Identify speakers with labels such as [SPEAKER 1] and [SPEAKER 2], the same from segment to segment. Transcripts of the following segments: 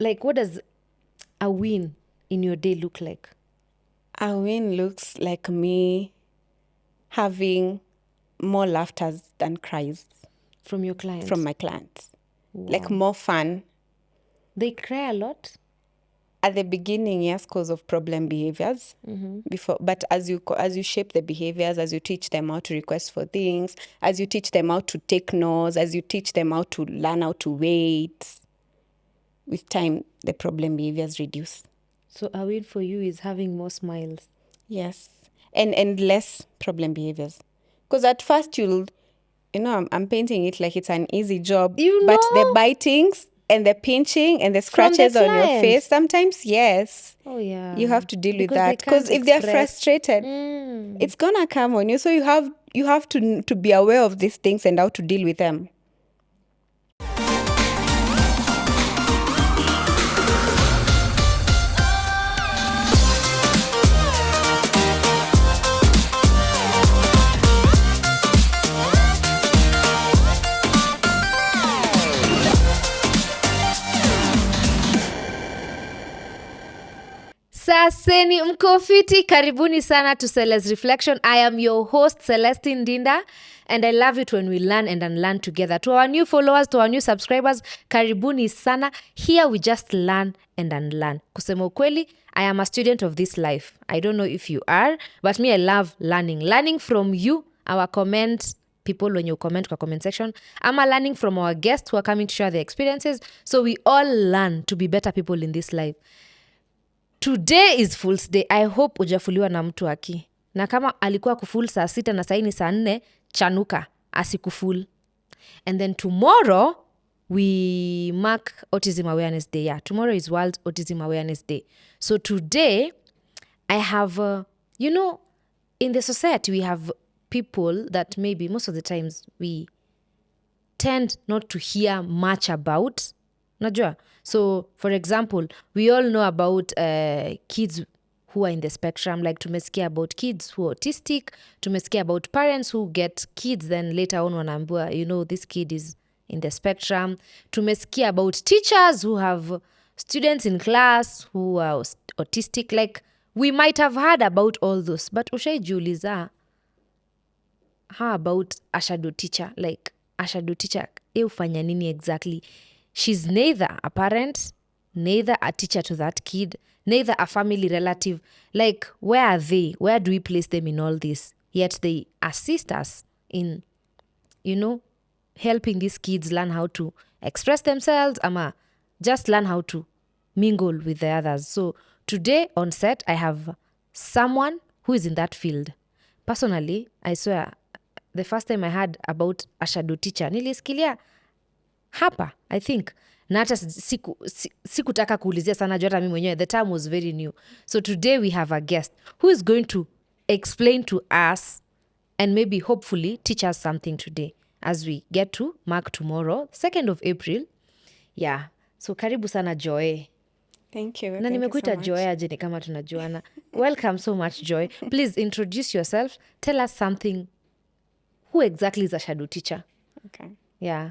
[SPEAKER 1] like, what does a win in your day look like?
[SPEAKER 2] A win looks like me having more laughter than cries
[SPEAKER 1] From your clients?
[SPEAKER 2] from my clients.
[SPEAKER 1] Wow.
[SPEAKER 2] Like more fun.
[SPEAKER 1] They cry a lot?
[SPEAKER 2] At the beginning, yes, because of problem behaviors. But as you shape the behaviors, as you teach them how to request for things, as you teach them how to take no's, as you teach them how to learn how to wait, with time, the problem behaviors reduce.
[SPEAKER 1] So a win for you is having more smiles.
[SPEAKER 2] Yes. And less problem behaviors. Because at first I'm painting it like it's an easy job. But the bitings and the pinching and the scratches on your face, sometimes, yes.
[SPEAKER 1] Oh, yeah.
[SPEAKER 2] You have to deal with
[SPEAKER 1] Because
[SPEAKER 2] that. Because if they're frustrated, it's going to come on you. So you have to be aware of these things and how to deal with them.
[SPEAKER 1] Saseni mkofiti, karibuni sana to Celeste's Reflection. I am your host, Celestine Dinda, and I love it when we learn and unlearn together. To our new followers, to our new subscribers, karibuni sana. Here we just learn and unlearn. Kusema ukweli, I am a student of this life. I don't know if you are, but me, I love learning. Learning from you, our comment people when you comment kwa comment section. I'm learning from our guests who are coming to share their experiences. So we all learn to be better people in this life. Today is Fool's Day. I hope ujafuliwa na mtu aki. Na kama alikuwa kuful saa 6 na saini saa 4, chanuka, asikuful. And then tomorrow, we mark Autism Awareness Day. Yeah, tomorrow is World Autism Awareness Day. So today, I have, in the society, we have people that maybe most of the times we tend not to hear much about. Najua? So, for example, we all know about kids who are in the spectrum. Like, tumesikia about kids who are autistic. Tumesikia about parents who get kids, then later on wanaambiwa, this kid is in the spectrum. Tumesikia about teachers who have students in class who are autistic. Like, we might have heard about all those. But ushaijiuliza, how about a shadow teacher? Like, a shadow teacher, ufanya nini exactly? She's neither a parent, neither a teacher to that kid, neither a family relative. Like, where are they? Where do we place them in all this? Yet they assist us in, helping these kids learn how to express themselves, ama just learn how to mingle with the others. So today on set, I have someone who is in that field. Personally, I swear, the first time I heard about a shadow teacher, nilisikilia hapa, I think. Na hata sikutaka kuulizia sana juu hata mimi mwenyewe, the term was very new. So today we have a guest who is going to explain to us and maybe hopefully teach us something today as we get to mark tomorrow, 2nd of April. Yeah. So karibu sana Joy.
[SPEAKER 2] Thank you.
[SPEAKER 1] Na nimekuita Joy aje ni kama tunajuana. Welcome so much, Joy. Please introduce yourself. Tell us something. Who exactly is a shadow teacher?
[SPEAKER 2] Okay.
[SPEAKER 1] Yeah.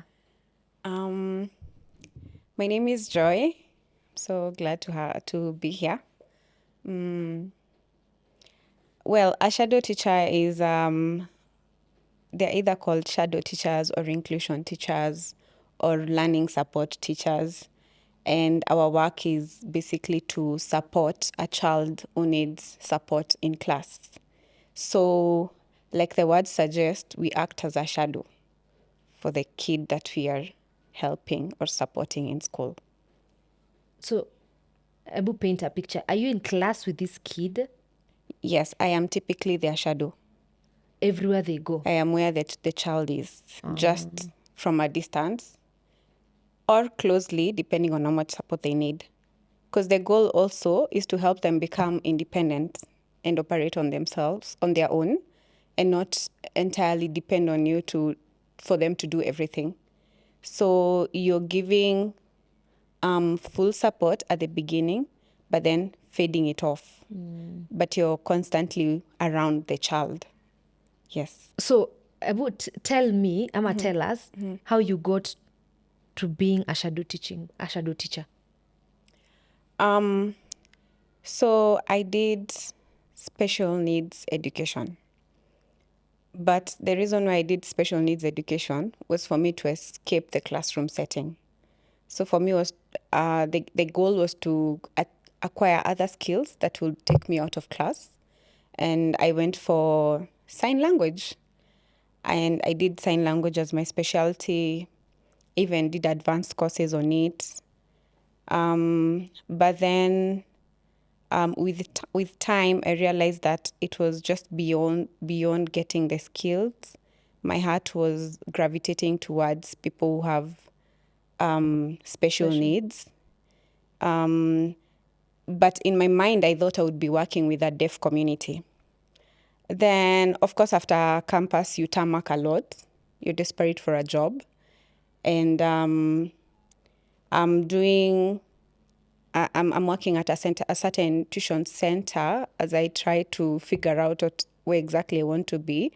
[SPEAKER 2] My name is Joy. I'm so glad to be here. Well, a shadow teacher is, they're either called shadow teachers or inclusion teachers or learning support teachers. And our work is basically to support a child who needs support in class. So, like the word suggests, we act as a shadow for the kid that we are helping or supporting in school.
[SPEAKER 1] So, Abu, paint a picture. Are you in class with this kid?
[SPEAKER 2] Yes, I am typically their shadow.
[SPEAKER 1] Everywhere they go?
[SPEAKER 2] I am where the child is, just from a distance or closely, depending on how much support they need. Because the goal also is to help them become independent and operate on themselves, on their own, and not entirely depend on you for them to do everything. So you're giving full support at the beginning, but then fading it off. But you're constantly around the child. Yes.
[SPEAKER 1] So, tell me, tell us how you got to being a shadow teacher.
[SPEAKER 2] So I did special needs education. But the reason why I did special needs education was for me to escape the classroom setting. So for me, was the goal was to acquire other skills that would take me out of class. And I went for sign language. And I did sign language as my specialty, even did advanced courses on it. But then with time, I realized that it was just beyond getting the skills. My heart was gravitating towards people who have special needs. But in my mind, I thought I would be working with a deaf community. Then, of course, after campus, you tarmac a lot. You're desperate for a job. And I'm working at a certain tuition center as I try to figure out where exactly I want to be.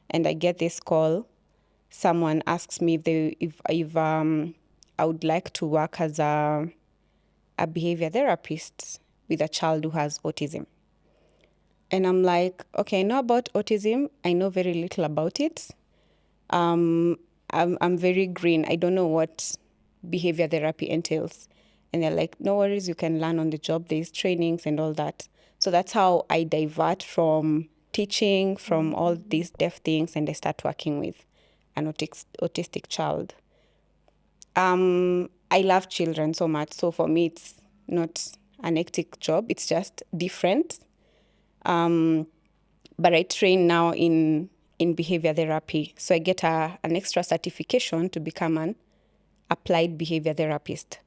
[SPEAKER 2] And I get this call. Someone asks me if I would like to work as a behavior therapist with a child who has autism. And I'm like, okay, I know about autism. I know very little about it. I'm very green. I don't know what behavior therapy entails. And they're like, no worries, you can learn on the job. There's trainings and all that. So that's how I divert from teaching, from all these deaf things, and I start working with an autistic child. I love children so much. So for me, it's not an hectic job. It's just different. But I train now in behavior therapy. So I get an extra certification to become an applied behavior therapist.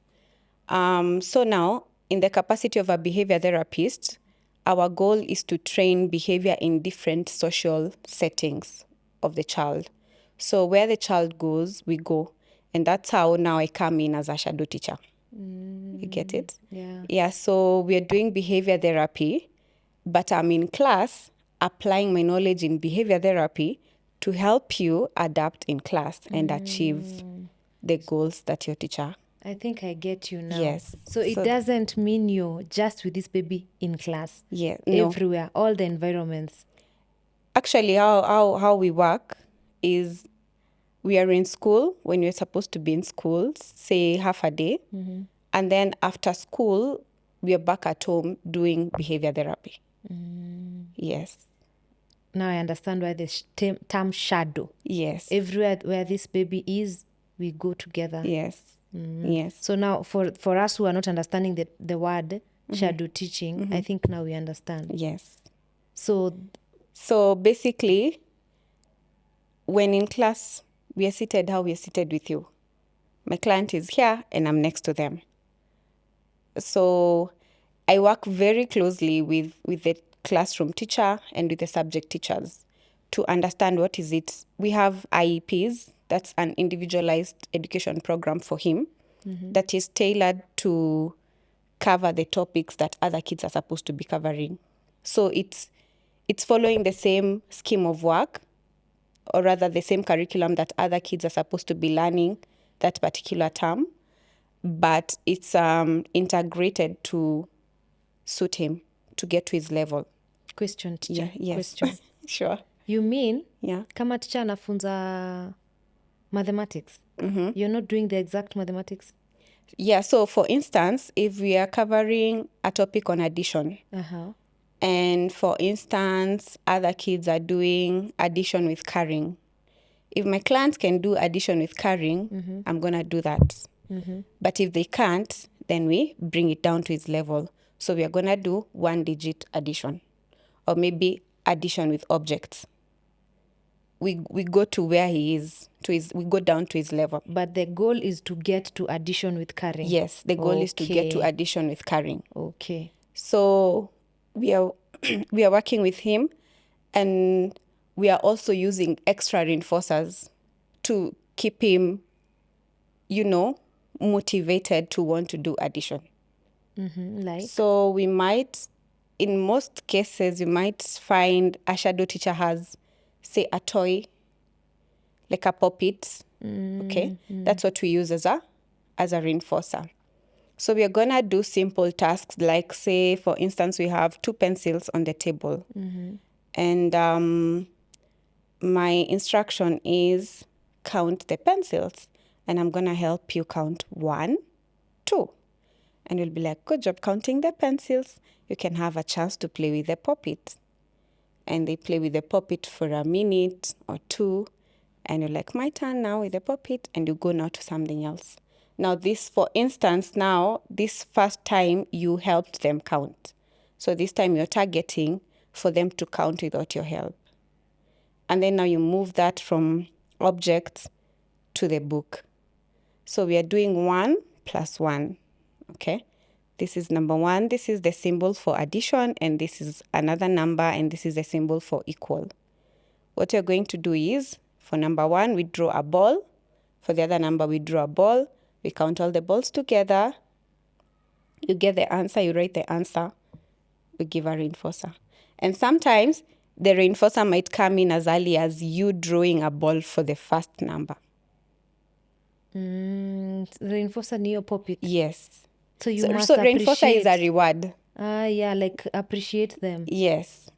[SPEAKER 2] So now, in the capacity of a behavior therapist, our goal is to train behavior in different social settings of the child. So where the child goes, we go. And that's how now I come in as a shadow teacher. You get it?
[SPEAKER 1] Yeah.
[SPEAKER 2] Yeah, so we're doing behavior therapy, but I'm in class applying my knowledge in behavior therapy to help you adapt in class and achieve the goals that your teacher.
[SPEAKER 1] I think I get you now.
[SPEAKER 2] Yes.
[SPEAKER 1] So it doesn't mean you're just with this baby in class.
[SPEAKER 2] Yeah, no.
[SPEAKER 1] Everywhere, all the environments.
[SPEAKER 2] Actually, how we work is we are in school when we're supposed to be in school, say half a day. And then after school, we are back at home doing behavior therapy. Yes.
[SPEAKER 1] Now I understand why the term shadow.
[SPEAKER 2] Yes.
[SPEAKER 1] Everywhere where this baby is, we go together.
[SPEAKER 2] Yes. Yes.
[SPEAKER 1] So now for us who are not understanding the word shadow teaching, I think now we understand.
[SPEAKER 2] Yes.
[SPEAKER 1] So
[SPEAKER 2] basically, when in class, we are seated how we are seated with you. My client is here and I'm next to them. So I work very closely with the classroom teacher and with the subject teachers to understand what is it. We have IEPs, that's an individualized education program for him that is tailored to cover the topics that other kids are supposed to be covering. So it's following the same scheme of work, or rather the same curriculum that other kids are supposed to be learning that particular term, but it's integrated to suit him, to get to his level.
[SPEAKER 1] question teacher.
[SPEAKER 2] Yes.
[SPEAKER 1] Question.
[SPEAKER 2] Sure.
[SPEAKER 1] You mean
[SPEAKER 2] Yeah.
[SPEAKER 1] kama teacher anafunza mathematics, you're not doing the exact mathematics?
[SPEAKER 2] Yeah, so for instance, if we are covering a topic on addition, and for instance, other kids are doing addition with carrying, if my clients can do addition with carrying, I'm going to do that. But if they can't, then we bring it down to his level. So we are going to do 1-digit addition, or maybe addition with objects. We go to where he is, we go down to his level.
[SPEAKER 1] But the goal is to get to addition with carrying.
[SPEAKER 2] Yes, the goal is to get to addition with carrying.
[SPEAKER 1] Okay.
[SPEAKER 2] So we are working with him, and we are also using extra reinforcers to keep him, motivated to want to do addition.
[SPEAKER 1] Like?
[SPEAKER 2] So we might, in most cases, you might find a shadow teacher has, say, a toy, like a puppet. Okay, that's what we use as a reinforcer. So we are going to do simple tasks like, say, for instance, we have 2 pencils on the table. And my instruction is count the pencils. And I'm going to help you count 1, 2. And you'll be like, good job counting the pencils. You can have a chance to play with the puppet. And they play with the puppet for a minute or 2. And you're like, my turn now with the puppet. And you go now to something else. Now this, for instance, now this first time you helped them count. So this time you're targeting for them to count without your help. And then now you move that from objects to the book. So we are doing 1 plus 1, okay? This is number 1. This is the symbol for addition, and this is another number, and this is the symbol for equal. What you're going to do is, for number 1, we draw a ball. For the other number, we draw a ball. We count all the balls together. You get the answer, you write the answer. We give a reinforcer. And sometimes the reinforcer might come in as early as you drawing a ball for the first number.
[SPEAKER 1] Reinforcer ni your puppet.
[SPEAKER 2] Yes.
[SPEAKER 1] So you
[SPEAKER 2] So
[SPEAKER 1] must
[SPEAKER 2] reinforcer is a
[SPEAKER 1] appreciate.
[SPEAKER 2] reward.
[SPEAKER 1] Yeah, like appreciate them.
[SPEAKER 2] Yes.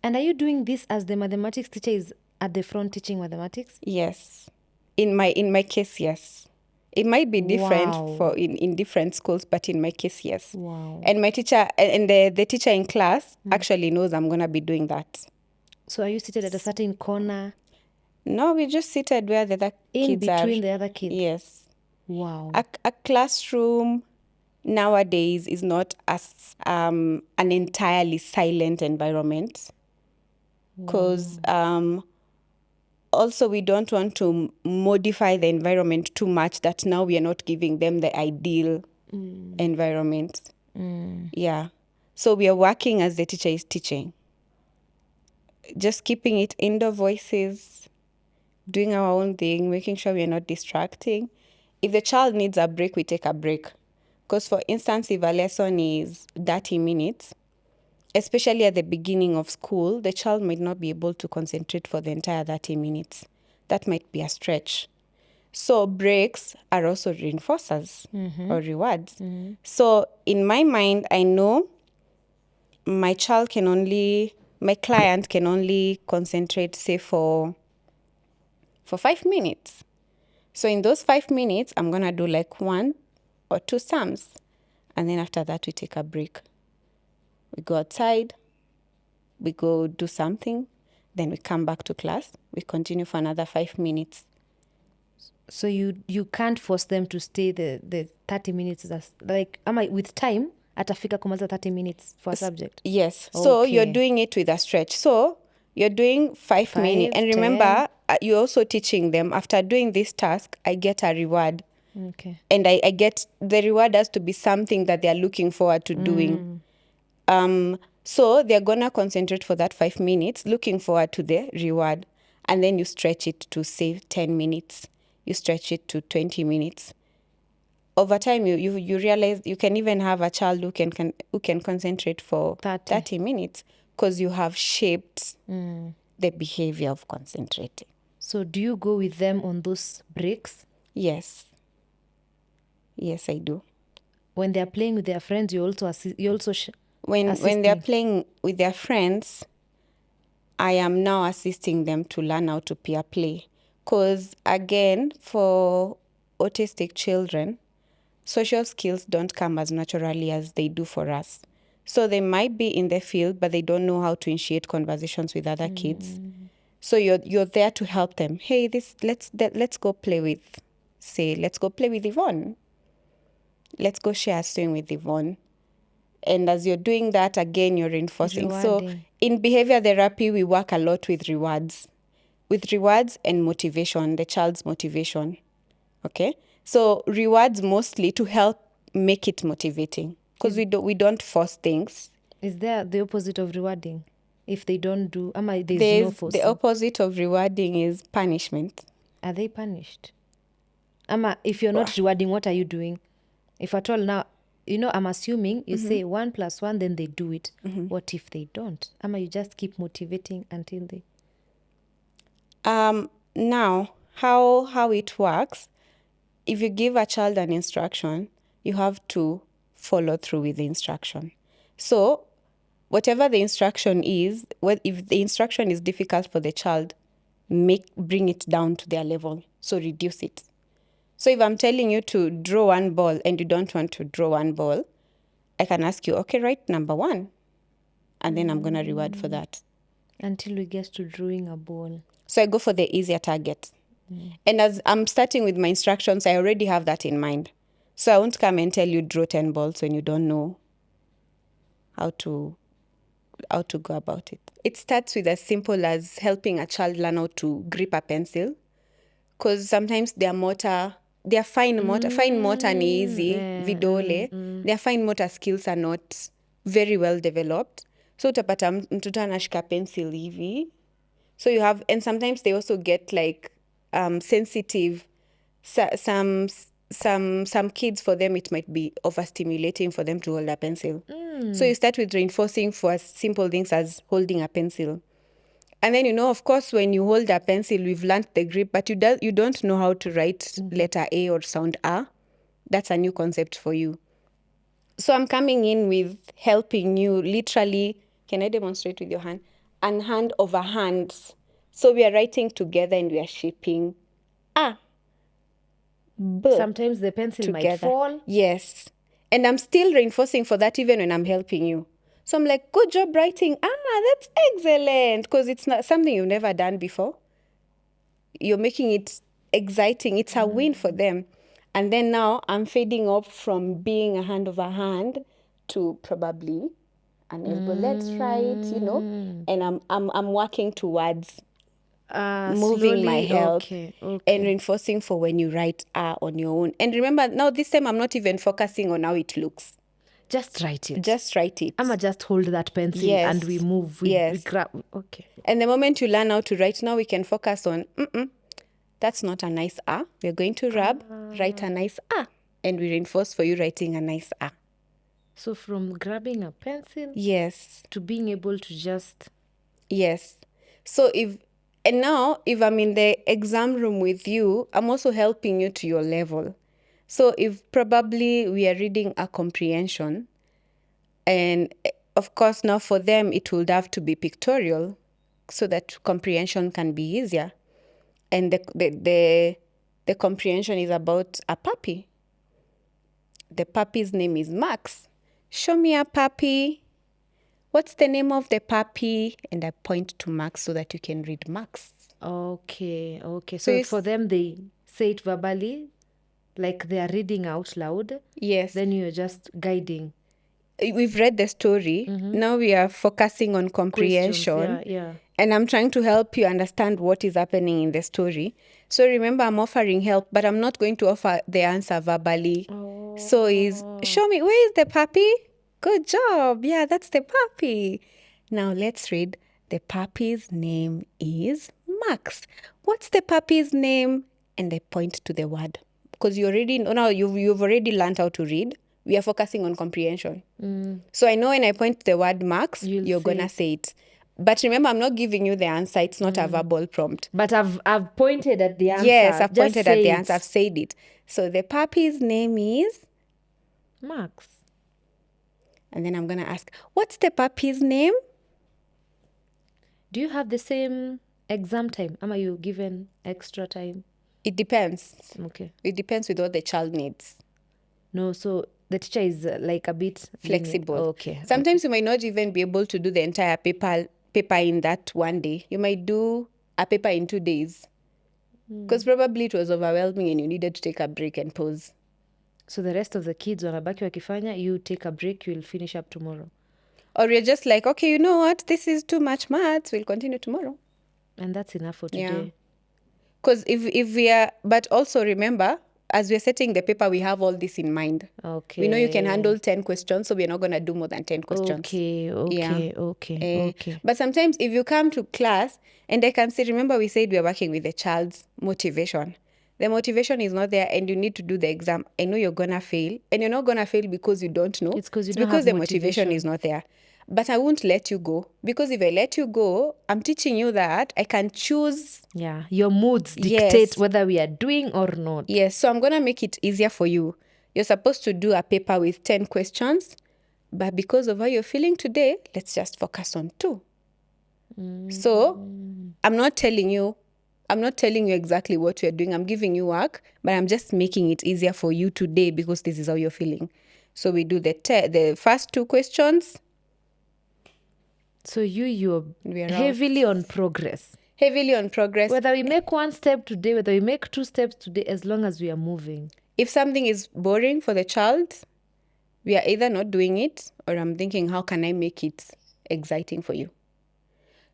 [SPEAKER 1] And are you doing this as the mathematics teacher is at the front teaching mathematics?
[SPEAKER 2] Yes. In my case, yes. It might be different
[SPEAKER 1] Wow.
[SPEAKER 2] for in different schools, but in my case, yes.
[SPEAKER 1] Wow.
[SPEAKER 2] And my teacher and the teacher in class actually knows I'm gonna be doing that.
[SPEAKER 1] So are you seated at a certain corner
[SPEAKER 2] No, we just seated where the other
[SPEAKER 1] in
[SPEAKER 2] kids are.
[SPEAKER 1] between the other kids?
[SPEAKER 2] Yes.
[SPEAKER 1] Wow.
[SPEAKER 2] A classroom nowadays is not as an entirely silent environment, because also we don't want to modify the environment too much that now we are not giving them the ideal environment. Yeah. So we are working as the teacher is teaching. Just keeping it indoor voices, doing our own thing, making sure we are not distracting. If the child needs a break, we take a break. Because for instance, if a lesson is 30 minutes, especially at the beginning of school, the child might not be able to concentrate for the entire 30 minutes. That might be a stretch. So breaks are also reinforcers or rewards. So in my mind, I know my client can only concentrate, say, for 5 minutes. So in those 5 minutes, I'm going to do like 1 or 2 sums. And then after that, we take a break. We go outside, we go do something, then we come back to class. We continue for another 5 minutes.
[SPEAKER 1] So you can't force them to stay the 30 minutes. Like, am I with time? Atafika kumaliza 30 minutes for a subject.
[SPEAKER 2] Yes. So
[SPEAKER 1] Okay.
[SPEAKER 2] you're doing it with a stretch. So you're doing 5 minutes. And remember, you're also teaching them, after doing this task, I get a reward.
[SPEAKER 1] Okay.
[SPEAKER 2] And I get, the reward has to be something that they're looking forward to doing. So they're going to concentrate for that 5 minutes, looking forward to the reward. And then you stretch it to, say, 10 minutes. You stretch it to 20 minutes. Over time, you realize you can even have a child who can concentrate for 30 minutes, because you have shaped the behavior of concentrating.
[SPEAKER 1] So do you go with them on those breaks?
[SPEAKER 2] Yes. Yes, I do.
[SPEAKER 1] When they're playing with their friends, you also
[SPEAKER 2] when they're playing with their friends, I am now assisting them to learn how to peer play. Because again, for autistic children, social skills don't come as naturally as they do for us. So they might be in the field, but they don't know how to initiate conversations with other kids. So you're there to help them. Hey, let's go play with, say, let's go play with Yvonne. Let's go share a swing with Yvonne. And as you're doing that, again, you're reinforcing.
[SPEAKER 1] Rewarding.
[SPEAKER 2] So in behavior therapy, we work a lot with rewards. With rewards and motivation, the child's motivation. Okay? So rewards mostly to help make it motivating. Because we don't force things.
[SPEAKER 1] Is there the opposite of rewarding? If they don't do, there's no forcing.
[SPEAKER 2] The opposite of rewarding is punishment.
[SPEAKER 1] Are they punished? If you're not rewarding, what are you doing? If at all now, I'm assuming you say 1 plus 1, then they do it. What if they don't? You just keep motivating until they...
[SPEAKER 2] Now, how it works, if you give a child an instruction, you have to follow through with the instruction. So whatever the instruction is, if the instruction is difficult for the child, bring it down to their level. So reduce it. So if I'm telling you to draw one ball and you don't want to draw one ball, I can ask you, okay, write number 1. And then I'm going to reward for that.
[SPEAKER 1] Until we get to drawing a ball.
[SPEAKER 2] So I go for the easier target. And as I'm starting with my instructions, I already have that in mind. So I won't come and tell you draw 10 balls when you don't know how to go about it. It starts with as simple as helping a child learn how to grip a pencil. Because sometimes their fine motor ni easy, vidole. Their fine motor skills are not very well developed. So utapata mtoto anashika pencil hivi. So you have, and sometimes they also get like sensitive. Some kids, for them it might be overstimulating for them to hold a pencil. So you start with reinforcing for simple things as holding a pencil. And then, of course, when you hold a pencil, we've learned the grip, but you don't know how to write letter A or sound A. That's a new concept for you. So I'm coming in with helping you literally, can I demonstrate with your hand? And hand over hands. So we are writing together and we are shaping A, B.
[SPEAKER 1] Sometimes the pencil might fall.
[SPEAKER 2] Yes. And I'm still reinforcing for that even when I'm helping you. So I'm like, good job writing. That's excellent. Because it's not something you've never done before. You're making it exciting. It's a win for them. And then now I'm fading up from being a hand over hand to probably an elbow. Let's try it, And I'm working towards moving
[SPEAKER 1] slowly,
[SPEAKER 2] my help
[SPEAKER 1] okay.
[SPEAKER 2] and reinforcing for when you write on your own. And remember, now this time I'm not even focusing on how it looks.
[SPEAKER 1] Just write it.
[SPEAKER 2] I'ma
[SPEAKER 1] just hold that pencil and we move. We grab. Okay.
[SPEAKER 2] And the moment you learn how to write, now we can focus on, that's not a nice A. We're going to write a nice A. And we reinforce for you writing a nice A.
[SPEAKER 1] So from grabbing a pencil.
[SPEAKER 2] Yes.
[SPEAKER 1] To being able to just.
[SPEAKER 2] Yes. So if I'm in the exam room with you, I'm also helping you to your level. So if probably we are reading a comprehension, and of course now for them it would have to be pictorial so that comprehension can be easier. And the comprehension is about a puppy. The puppy's name is Max. Show me a puppy. What's the name of the puppy? And I point to Max so that you can read Max.
[SPEAKER 1] Okay. So for them, they say it verbally, like they are reading out loud.
[SPEAKER 2] Yes.
[SPEAKER 1] Then you're just guiding.
[SPEAKER 2] We've read the story. Now we are focusing on comprehension.
[SPEAKER 1] Questions. Yeah.
[SPEAKER 2] And I'm trying to help you understand what is happening in the story. So remember, I'm offering help, but I'm not going to offer the answer verbally.
[SPEAKER 1] Oh.
[SPEAKER 2] So show me, where is the puppy? Good job. Yeah, that's the puppy. Now let's read. The puppy's name is Max. What's the puppy's name? And I point to the word. Because you've already learned how to read. We are focusing on comprehension. So I know when I point to the word Max, you're going to say it. But remember, I'm not giving you the answer. It's not a verbal prompt.
[SPEAKER 1] But I've pointed at the answer.
[SPEAKER 2] Yes, I've pointed at the answer. I've said it. So the puppy's name is?
[SPEAKER 1] Max.
[SPEAKER 2] And then I'm going to ask, what's the puppy's name?
[SPEAKER 1] Do you have the same exam time? Am you given extra time?
[SPEAKER 2] It depends.
[SPEAKER 1] Okay.
[SPEAKER 2] It depends with what the child needs.
[SPEAKER 1] No, so the teacher is like a bit
[SPEAKER 2] flexible.
[SPEAKER 1] Okay.
[SPEAKER 2] Sometimes you might not even be able to do the entire paper in that one day. You might do a paper in 2 days. Because probably it was overwhelming and you needed to take a break and pause.
[SPEAKER 1] So the rest of the kids wanabaki wakifanya, you take a break, you'll finish up tomorrow.
[SPEAKER 2] Or you're just like, okay, you know what? This is too much maths. We'll continue tomorrow.
[SPEAKER 1] And that's enough for today.
[SPEAKER 2] Because if we are, but also remember, as we're setting the paper, we have all this in mind.
[SPEAKER 1] Okay.
[SPEAKER 2] We know you can handle 10 questions, so we're not going to do more than 10 questions.
[SPEAKER 1] Okay.
[SPEAKER 2] But sometimes if you come to class, and I can see, remember we said we're working with the child's motivation. The motivation is not there and you need to do the exam. I know you're going to fail. And you're not going to fail because you don't know.
[SPEAKER 1] It's because you don't have
[SPEAKER 2] the motivation is not there. But I won't let you go. Because if I let you go, I'm teaching you that I can choose.
[SPEAKER 1] Yeah, your moods dictate whether we are doing or not.
[SPEAKER 2] Yes, so I'm going to make it easier for you. You're supposed to do a paper with 10 questions, but because of how you're feeling today, let's just focus on 2. So I'm not telling you exactly what you're doing. I'm giving you work, but I'm just making it easier for you today because this is how you're feeling. So we do the first 2 questions.
[SPEAKER 1] So you're
[SPEAKER 2] We are out.
[SPEAKER 1] heavily on progress.
[SPEAKER 2] Heavily on progress.
[SPEAKER 1] Whether we make 1 step today, whether we make 2 steps today, as long as we are moving.
[SPEAKER 2] If something is boring for the child, we are either not doing it or I'm thinking, how can I make it exciting for you?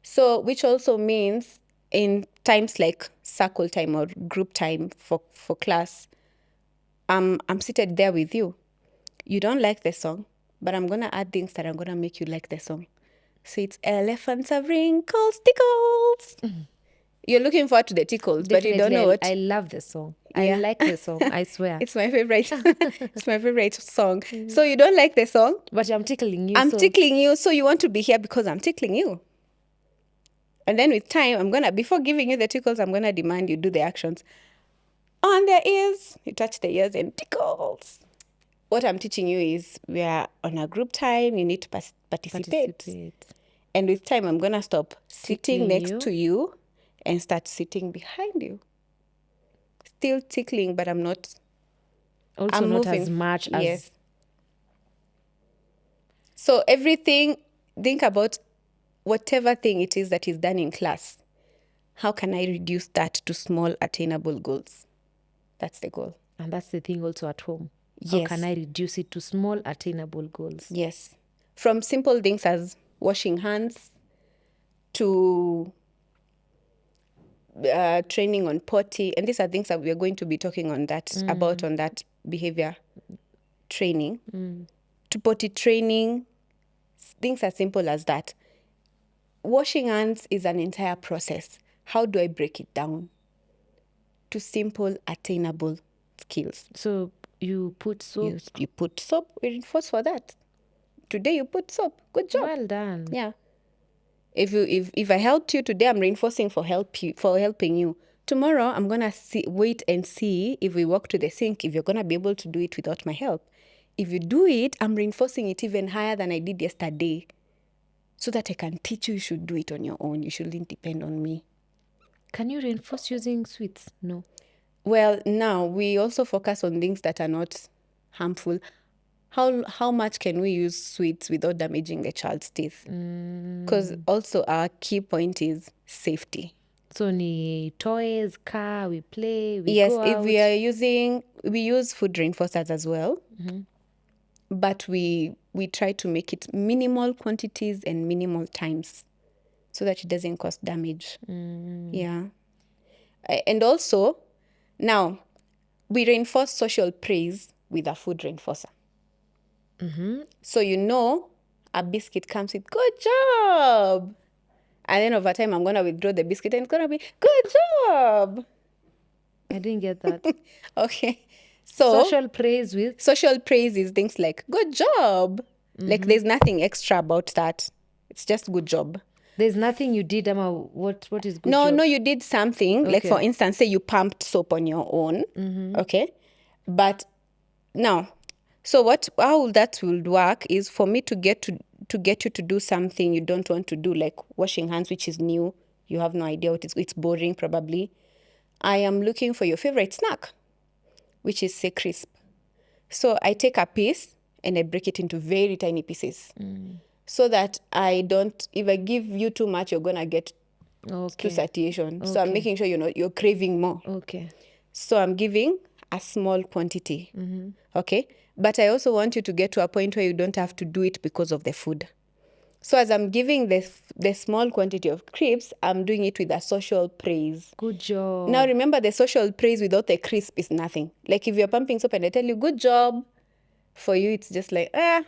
[SPEAKER 2] So, which also means in times like circle time or group time for class, I'm seated there with you. You don't like the song, but I'm going to add things that are going to make you like the song. So it's elephants have wrinkles, tickles. You're looking forward to the tickles, but you don't know what.
[SPEAKER 1] I love the song. I like the song, I swear.
[SPEAKER 2] It's my favorite. It's my favorite song. So you don't like the song?
[SPEAKER 1] But I'm tickling you.
[SPEAKER 2] I'm tickling you, so you want to be here because I'm tickling you. And then with time, before giving you the tickles, I'm going to demand you do the actions. On the ears, you touch the ears and tickles. What I'm teaching you is we are on a group time. You need to participate. And with time, I'm going to stop sitting next to you and start sitting behind you. Still tickling, but I'm not.
[SPEAKER 1] Also
[SPEAKER 2] I'm
[SPEAKER 1] not
[SPEAKER 2] moving.
[SPEAKER 1] as much as.
[SPEAKER 2] Yes. So everything, think about whatever thing it is that is done in class. How can I reduce that to small attainable goals? That's the goal.
[SPEAKER 1] And that's the thing also at home.
[SPEAKER 2] Yes.
[SPEAKER 1] How can I reduce it to small attainable goals?
[SPEAKER 2] Yes. From simple things as washing hands to training on potty. And these are things that we are going to be talking on that about on that behavior training. To potty training, things as simple as that. Washing hands is an entire process. How do I break it down to simple, attainable skills?
[SPEAKER 1] So you put soap.
[SPEAKER 2] You put soap. We reinforce for that. Today you put soap. Good job.
[SPEAKER 1] Well done.
[SPEAKER 2] Yeah. If I helped you today, I'm reinforcing for helping you. Tomorrow, I'm gonna wait and see if we walk to the sink. If you're gonna be able to do it without my help. If you do it, I'm reinforcing it even higher than I did yesterday, so that I can teach you should do it on your own. You shouldn't depend on me.
[SPEAKER 1] Can you reinforce using sweets? No.
[SPEAKER 2] Well, now we also focus on things that are not harmful. How much can we use sweets without damaging the child's teeth? Because also our key point is safety.
[SPEAKER 1] So ni toys, car, we play, we
[SPEAKER 2] yes,
[SPEAKER 1] go
[SPEAKER 2] if
[SPEAKER 1] out.
[SPEAKER 2] we use food reinforcers as well. But we try to make it minimal quantities and minimal times so that it doesn't cause damage. Yeah. And also, now, we reinforce social praise with a food reinforcer. So a biscuit comes with, good job. And then over time, I'm going to withdraw the biscuit and it's going to be, good job.
[SPEAKER 1] I didn't get that.
[SPEAKER 2] Okay. So
[SPEAKER 1] Social praise with?
[SPEAKER 2] Social praise is things like, good job. Like there's nothing extra about that. It's just good job.
[SPEAKER 1] There's nothing you did, Emma. What is good job?
[SPEAKER 2] No, you did something.
[SPEAKER 1] Okay.
[SPEAKER 2] Like for instance, say you pumped soap on your own. Okay. But now, so how that will work is for me to get you to do something you don't want to do, like washing hands, which is new. You have no idea what it's boring probably. I am looking for your favorite snack, which is say crisp. So I take a piece and I break it into very tiny pieces. So that if I give you too much, you're going to get to satiation. So I'm making sure you're craving more.
[SPEAKER 1] Okay.
[SPEAKER 2] So I'm giving a small quantity. Okay. But I also want you to get to a point where you don't have to do it because of the food. So as I'm giving the small quantity of crisps, I'm doing it with a social praise.
[SPEAKER 1] Good job.
[SPEAKER 2] Now remember, the social praise without the crisp is nothing. Like if you're pumping soap and I tell you, good job, for you it's just like, But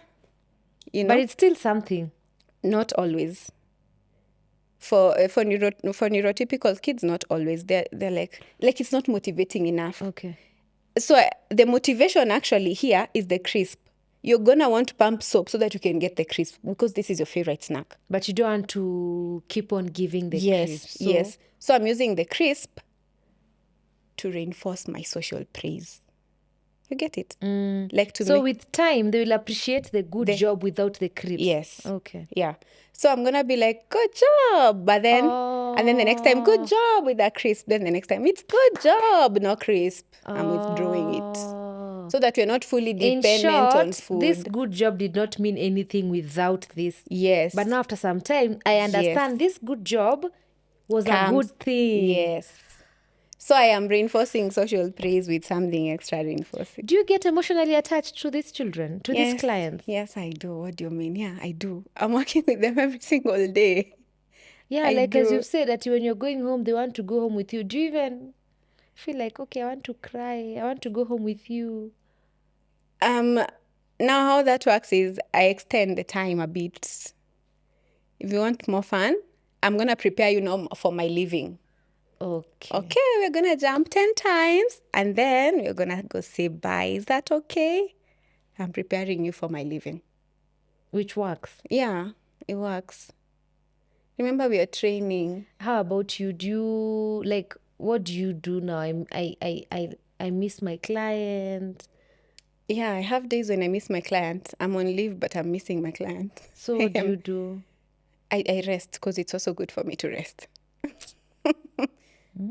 [SPEAKER 1] it's still something.
[SPEAKER 2] Not always. For neurotypical kids, not always. They're like it's not motivating enough.
[SPEAKER 1] Okay.
[SPEAKER 2] So the motivation actually here is the crisp. You're going to want to pump soap so that you can get the crisp because this is your favorite snack.
[SPEAKER 1] But you don't want to keep on giving the crisp.
[SPEAKER 2] Yes. So I'm using the crisp to reinforce my social praise. You get it? Like to
[SPEAKER 1] So
[SPEAKER 2] make
[SPEAKER 1] with time, they will appreciate the good job without the creeps.
[SPEAKER 2] yes.
[SPEAKER 1] Okay.
[SPEAKER 2] Yeah. So I'm gonna be like, good job, but then and then the next time, good job with that crisp. Then the next time, it's good job, no crisp. I'm withdrawing it. So that we're not fully
[SPEAKER 1] In
[SPEAKER 2] dependent on
[SPEAKER 1] short,
[SPEAKER 2] food.
[SPEAKER 1] this good job did not mean anything without this.
[SPEAKER 2] Yes.
[SPEAKER 1] But now after some time, I understand this good job was a good thing.
[SPEAKER 2] Yes. So I am reinforcing social praise with something extra reinforcing.
[SPEAKER 1] Do you get emotionally attached to these children, to these clients?
[SPEAKER 2] Yes, I do. What do you mean? Yeah, I do. I'm working with them every single day.
[SPEAKER 1] Yeah,
[SPEAKER 2] I
[SPEAKER 1] like
[SPEAKER 2] do.
[SPEAKER 1] as you've said that when you're going home, they want to go home with you. Do you even feel like, okay, I want to cry, I want to go home with you?
[SPEAKER 2] Now how that works is I extend the time a bit. If you want more fun, I'm gonna prepare you now for my leaving. Okay, we're gonna jump 10 times and then we're gonna go say bye. Is that okay? I'm preparing you for my leaving.
[SPEAKER 1] Which works.
[SPEAKER 2] Yeah, it works. Remember, we are training.
[SPEAKER 1] How about you? Do you like what do you do now? I miss my client.
[SPEAKER 2] Yeah, I have days when I miss my client. I'm on leave, but I'm missing my client.
[SPEAKER 1] So what do you do?
[SPEAKER 2] I rest because it's also good for me to rest.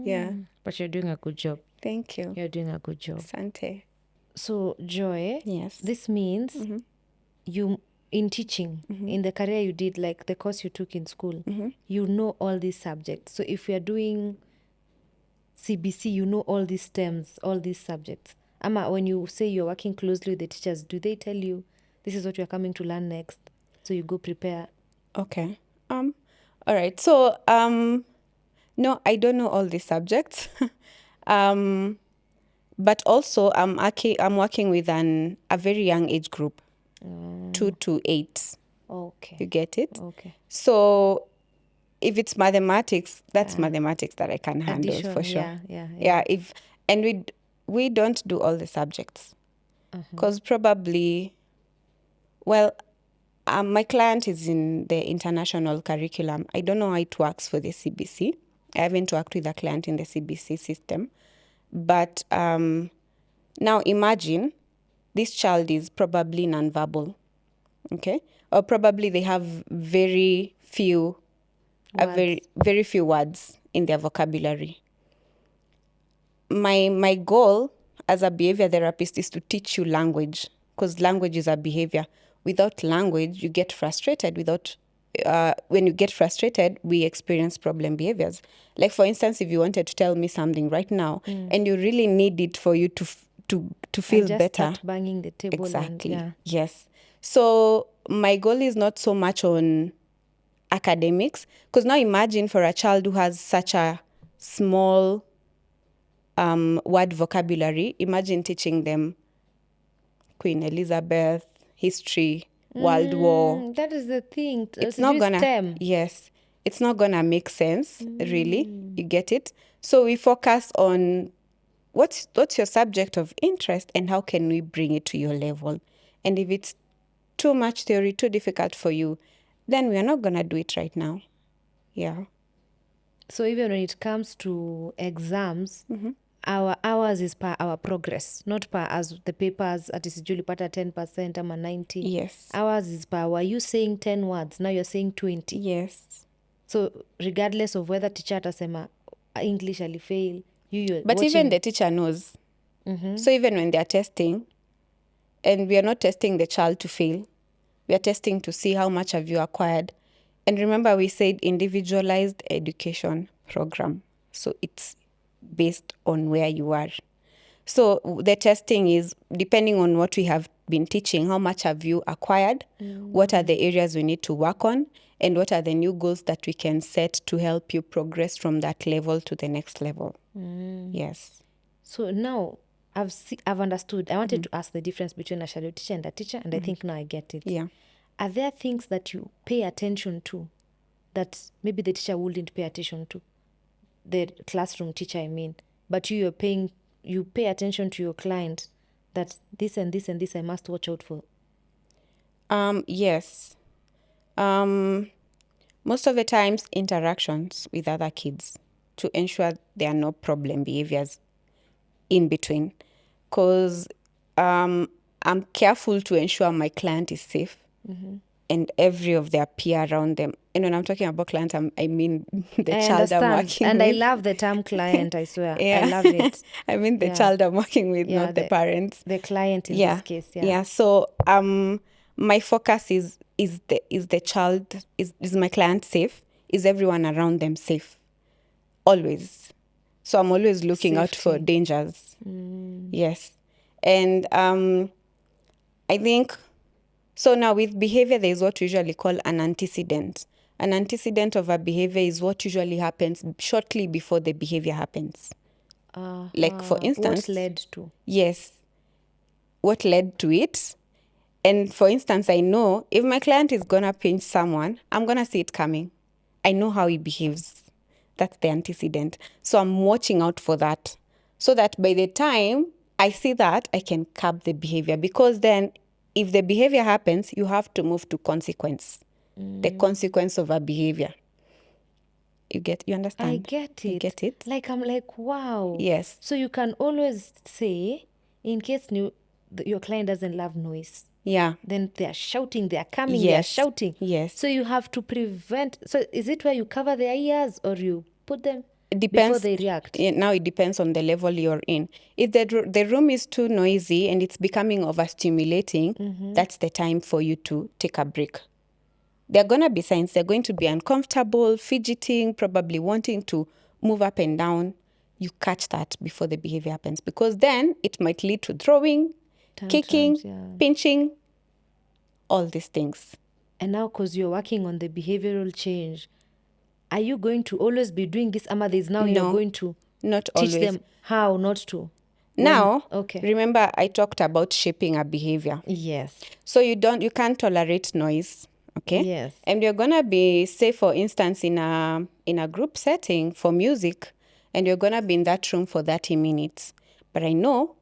[SPEAKER 2] Yeah.
[SPEAKER 1] But you're doing a good job.
[SPEAKER 2] Thank you.
[SPEAKER 1] You're doing a good job.
[SPEAKER 2] Asante.
[SPEAKER 1] So Joy,
[SPEAKER 2] Yes.
[SPEAKER 1] this means you in teaching, in the career you did, like the course you took in school, you know all these subjects. So if you're doing CBC, you know all these stems, all these subjects. Ama, when you say you're working closely with the teachers, do they tell you this is what you're coming to learn next? So you go prepare.
[SPEAKER 2] Okay. All right. So no, I don't know all these subjects. But also I'm working with a very young age group, 2 to 8.
[SPEAKER 1] Okay.
[SPEAKER 2] You get it?
[SPEAKER 1] Okay.
[SPEAKER 2] So if it's mathematics, that's mathematics that I can handle
[SPEAKER 1] Addition,
[SPEAKER 2] for sure.
[SPEAKER 1] yeah.
[SPEAKER 2] We don't do all the subjects because probably, well, my client is in the international curriculum. I don't know how it works for the CBC. I haven't worked with a client in the CBC system. But now imagine this child is probably nonverbal, okay? Or probably they have very few words in their vocabulary. My goal as a behavior therapist is to teach you language, because language is a behavior. Without language, you get frustrated. When you get frustrated, we experience problem behaviors. Like, for instance, if you wanted to tell me something right now and you really need it for you to feel
[SPEAKER 1] just
[SPEAKER 2] better.
[SPEAKER 1] Start banging the table.
[SPEAKER 2] Exactly. Yes. So my goal is not so much on academics, because now imagine for a child who has such a small word vocabulary, imagine teaching them Queen Elizabeth, history, World War.
[SPEAKER 1] That is the thing.
[SPEAKER 2] It's not gonna. Yes, it's not gonna make sense. Really, you get it. So we focus on what's your subject of interest and how can we bring it to your level. And if it's too much theory, too difficult for you, then we are not gonna do it right now. Yeah.
[SPEAKER 1] So even when it comes to exams, our hours is per our progress, not per as the papers at sijui ulipata 10% ama 90.
[SPEAKER 2] Yes.
[SPEAKER 1] Ours is per, were you saying 10 words, now you're saying 20.
[SPEAKER 2] Yes.
[SPEAKER 1] So regardless of whether teacher atasema English alifail, you're
[SPEAKER 2] but
[SPEAKER 1] watching.
[SPEAKER 2] Even the teacher knows. So even when they're testing, and we are not testing the child to fail, we are testing to see how much have you acquired. And remember, we said individualized education program. So it's based on where you are. So the testing is depending on what we have been teaching, how much have you acquired, what are the areas we need to work on, and what are the new goals that we can set to help you progress from that level to the next level. Yes.
[SPEAKER 1] So now I've understood. I wanted to ask the difference between a shadow teacher and a teacher, and I think now I get it.
[SPEAKER 2] Yeah.
[SPEAKER 1] Are there things that you pay attention to that maybe the teacher wouldn't pay attention to? The classroom teacher, I mean. But you pay attention to your client that this and this and this I must watch out for.
[SPEAKER 2] Yes. Most of the times, interactions with other kids to ensure there are no problem behaviors in between. Because I'm careful to ensure my client is safe and every of their peer around them. And when I'm talking about client, I mean the
[SPEAKER 1] I
[SPEAKER 2] child I'm
[SPEAKER 1] understand.
[SPEAKER 2] working
[SPEAKER 1] And
[SPEAKER 2] with.
[SPEAKER 1] I love the term client, I swear.
[SPEAKER 2] Yeah.
[SPEAKER 1] I love it.
[SPEAKER 2] I mean the
[SPEAKER 1] Yeah.
[SPEAKER 2] child I'm working with,
[SPEAKER 1] Yeah,
[SPEAKER 2] not the parents.
[SPEAKER 1] The client in
[SPEAKER 2] Yeah.
[SPEAKER 1] this case,
[SPEAKER 2] Yeah. So my focus is the child, is my client safe? Is everyone around them safe? Always. So I'm always looking out for
[SPEAKER 1] Safety.
[SPEAKER 2] dangers. Yes. And I think, so now with behavior, there is what we usually call an antecedent. An antecedent of a behavior is what usually happens shortly before the behavior happens. Like for instance,
[SPEAKER 1] what led to?
[SPEAKER 2] Yes. What led to it? And for instance, I know if my client is going to pinch someone, I'm going to see it coming. I know how he behaves. That's the antecedent. So I'm watching out for that. So that by the time I see that, I can curb the behavior. Because then if the behavior happens, you have to move to consequence. The consequence of a behavior. You understand?
[SPEAKER 1] I get it.
[SPEAKER 2] You get it?
[SPEAKER 1] Like, I'm like, wow.
[SPEAKER 2] Yes.
[SPEAKER 1] So you can always say, in case your client doesn't love noise,
[SPEAKER 2] Yeah.
[SPEAKER 1] then they are shouting, they are coming, they are
[SPEAKER 2] Yes.
[SPEAKER 1] shouting.
[SPEAKER 2] Yes.
[SPEAKER 1] So you have to prevent. So is it where you cover their ears or you put them
[SPEAKER 2] It depends.
[SPEAKER 1] before they react?
[SPEAKER 2] Now it depends on the level you're in. If the room is too noisy and it's becoming overstimulating, that's the time for you to take a break. There are going to be signs. They're going to be uncomfortable, fidgeting, probably wanting to move up and down. You catch that before the behavior happens, because then it might lead to throwing, kicking, pinching, all these things.
[SPEAKER 1] And now, because you're working on the behavioral change, are you going to always be doing this? Ama, there's now you're going to
[SPEAKER 2] not
[SPEAKER 1] teach
[SPEAKER 2] always.
[SPEAKER 1] them how not to?
[SPEAKER 2] Now,
[SPEAKER 1] okay.
[SPEAKER 2] Remember I talked about shaping a behavior.
[SPEAKER 1] Yes.
[SPEAKER 2] So you can't tolerate noise, okay?
[SPEAKER 1] Yes.
[SPEAKER 2] And you're gonna be, say for instance, in a group setting for music, and you're gonna be in that room for 30 minutes. But I know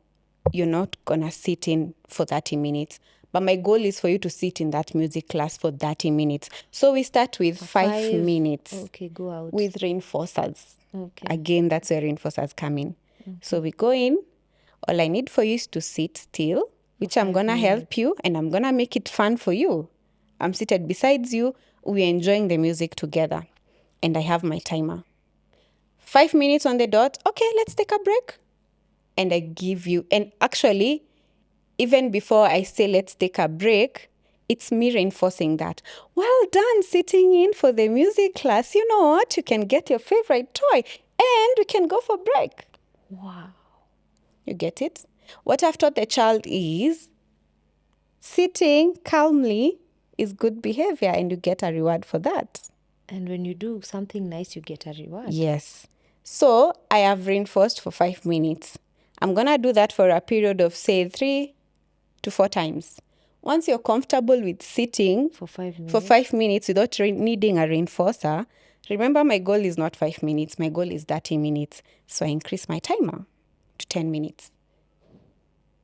[SPEAKER 2] you're not gonna sit in for 30 minutes. But my goal is for you to sit in that music class for 30 minutes. So we start with 5 minutes.
[SPEAKER 1] Okay, go out.
[SPEAKER 2] With reinforcers.
[SPEAKER 1] Okay.
[SPEAKER 2] Again, that's where reinforcers come in. Okay. So we go in. All I need for you is to sit still, which I'm going to help you, and I'm going to make it fun for you. I'm seated beside you. We're enjoying the music together. And I have my timer. 5 minutes on the dot. Okay, let's take a break. And I give you, and actually, even before I say let's take a break, it's me reinforcing that. Well done sitting in for the music class. You know what? You can get your favorite toy and we can go for break.
[SPEAKER 1] Wow.
[SPEAKER 2] You get it? What I've taught the child is sitting calmly is good behavior, and you get a reward for that.
[SPEAKER 1] And when you do something nice, you get a reward.
[SPEAKER 2] Yes. So I have reinforced for 5 minutes. I'm going to do that for a period of, say, 3 to 4 times. Once you're comfortable with sitting
[SPEAKER 1] for 5
[SPEAKER 2] minutes without needing a reinforcer, remember my goal is not 5 minutes. My goal is 30 minutes. So I increase my timer to 10 minutes.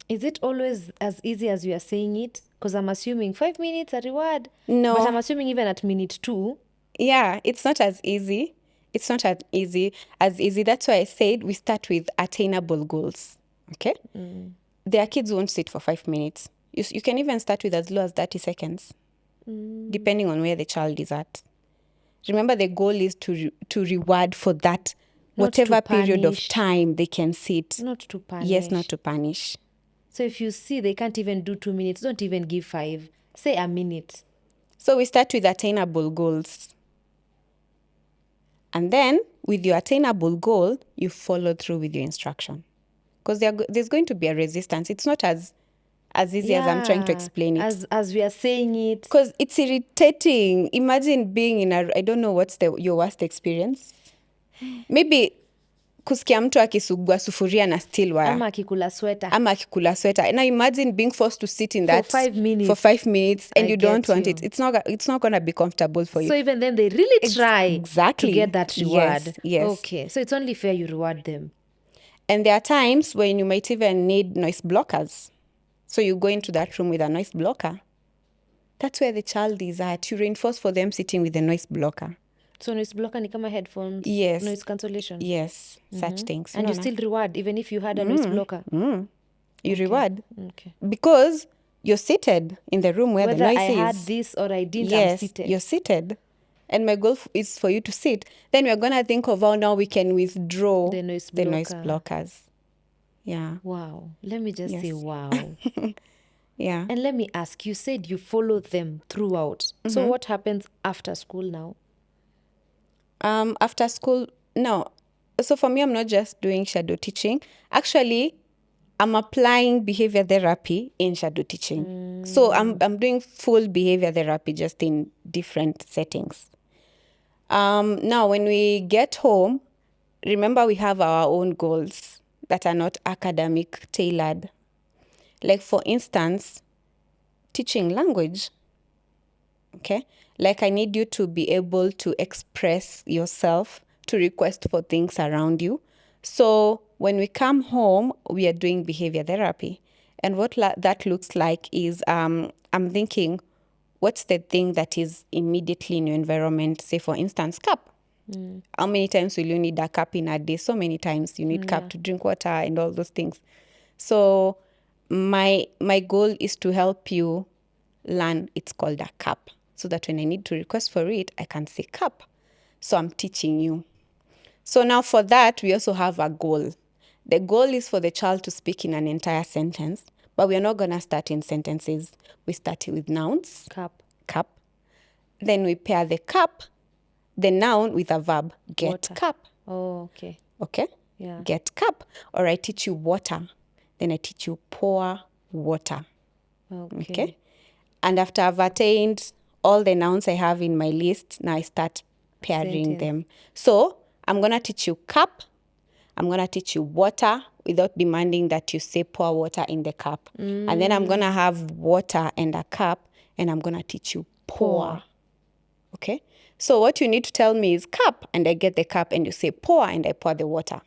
[SPEAKER 1] Is it always as easy as you are saying it? Because I'm assuming 5 minutes a reward.
[SPEAKER 2] No.
[SPEAKER 1] But I'm assuming even at minute 2.
[SPEAKER 2] Yeah, it's not as easy. It's not as easy. That's why I said we start with attainable goals. Okay? There are kids who won't sit for 5 minutes. You can even start with as low as 30 seconds, depending on where the child is at. Remember, the goal is to reward for that, whatever period of time they can sit.
[SPEAKER 1] Not to punish.
[SPEAKER 2] Yes, not to punish.
[SPEAKER 1] So if you see they can't even do 2 minutes, don't even give 5. Say a minute.
[SPEAKER 2] So we start with attainable goals. And then, with your attainable goal, you follow through with your instruction. Because there's going to be a resistance. It's not as easy as I'm trying to explain it.
[SPEAKER 1] As we are saying it.
[SPEAKER 2] Because it's irritating. Imagine being in I don't know what's your worst experience. Maybe kusikia mtu akisugua sufuria na still wire.
[SPEAKER 1] Ama akikula sweater.
[SPEAKER 2] Now imagine being forced to sit in that
[SPEAKER 1] for 5 minutes.
[SPEAKER 2] For 5 minutes and you don't want it. It's not going to be comfortable for you.
[SPEAKER 1] So even then they really try to get that reward.
[SPEAKER 2] Yes.
[SPEAKER 1] Okay. So it's only fair you reward them.
[SPEAKER 2] And there are times when you might even need noise blockers. So you go into that room with a noise blocker. That's where the child is at. You reinforce for them sitting with a noise blocker.
[SPEAKER 1] So noise blocker ni kama headphones?
[SPEAKER 2] Yes.
[SPEAKER 1] Noise cancellation?
[SPEAKER 2] Yes, such things.
[SPEAKER 1] And you still reward even if you had a noise blocker?
[SPEAKER 2] You reward.
[SPEAKER 1] Okay.
[SPEAKER 2] Because you're seated in the room where
[SPEAKER 1] Whether
[SPEAKER 2] the noise
[SPEAKER 1] I
[SPEAKER 2] is.
[SPEAKER 1] had this or I didn't, I'm
[SPEAKER 2] Yes,
[SPEAKER 1] seated.
[SPEAKER 2] you're seated. And my goal is for you to sit. Then we're going to think of how now we can withdraw
[SPEAKER 1] The noise
[SPEAKER 2] blockers. Yeah.
[SPEAKER 1] Wow. Let me just say,
[SPEAKER 2] Yes.
[SPEAKER 1] wow.
[SPEAKER 2] Yeah.
[SPEAKER 1] And let me ask, you said you follow them throughout. So what happens after school now?
[SPEAKER 2] After school, no. So for me, I'm not just doing shadow teaching. Actually, I'm applying behavior therapy in shadow teaching. So I'm doing full behavior therapy, just in different settings. Now, when we get home, remember we have our own goals that are not academic tailored. Like, for instance, teaching language. Okay? Like, I need you to be able to express yourself, to request for things around you. So when we come home, we are doing behavior therapy. And what that looks like is I'm thinking, what's the thing that is immediately in your environment? Say, for instance, cup. How many times will you need a cup in a day? So many times you need cup to drink water and all those things. So my goal is to help you learn it's called a cup, so that when I need to request for it, I can say cup. So I'm teaching you. So now for that, we also have a goal. The goal is for the child to speak in an entire sentence, but we're not going to start in sentences. We start with nouns. Cup. Then we pair the cup, the noun, with a verb. Get
[SPEAKER 1] Water.
[SPEAKER 2] cup.
[SPEAKER 1] Oh, okay.
[SPEAKER 2] Okay?
[SPEAKER 1] Yeah.
[SPEAKER 2] Get cup. Or I teach you water. Then I teach you pour water. Okay? And after I've attained all the nouns I have in my list, now I start pairing them. So I'm going to teach you cup. I'm going to teach you water without demanding that you say pour water in the cup. And then I'm going to have water and a cup, and I'm going to teach you pour. Okay? So what you need to tell me is cup, and I get the cup, and you say pour, and I pour the water.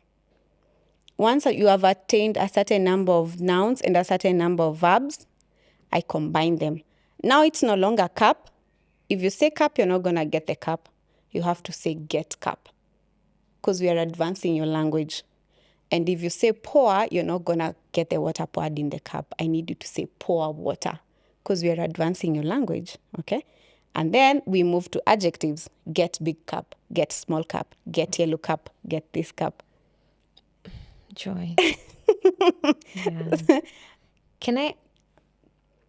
[SPEAKER 2] Once you have attained a certain number of nouns and a certain number of verbs, I combine them. Now it's no longer cup. If you say cup, you're not going to get the cup. You have to say get cup, because we are advancing your language. And if you say pour, you're not going to get the water poured in the cup. I need you to say pour water, because we are advancing your language. Okay? And then we move to adjectives. Get big cup, get small cup, get yellow cup, get this cup.
[SPEAKER 1] Joy. Yeah. Can I,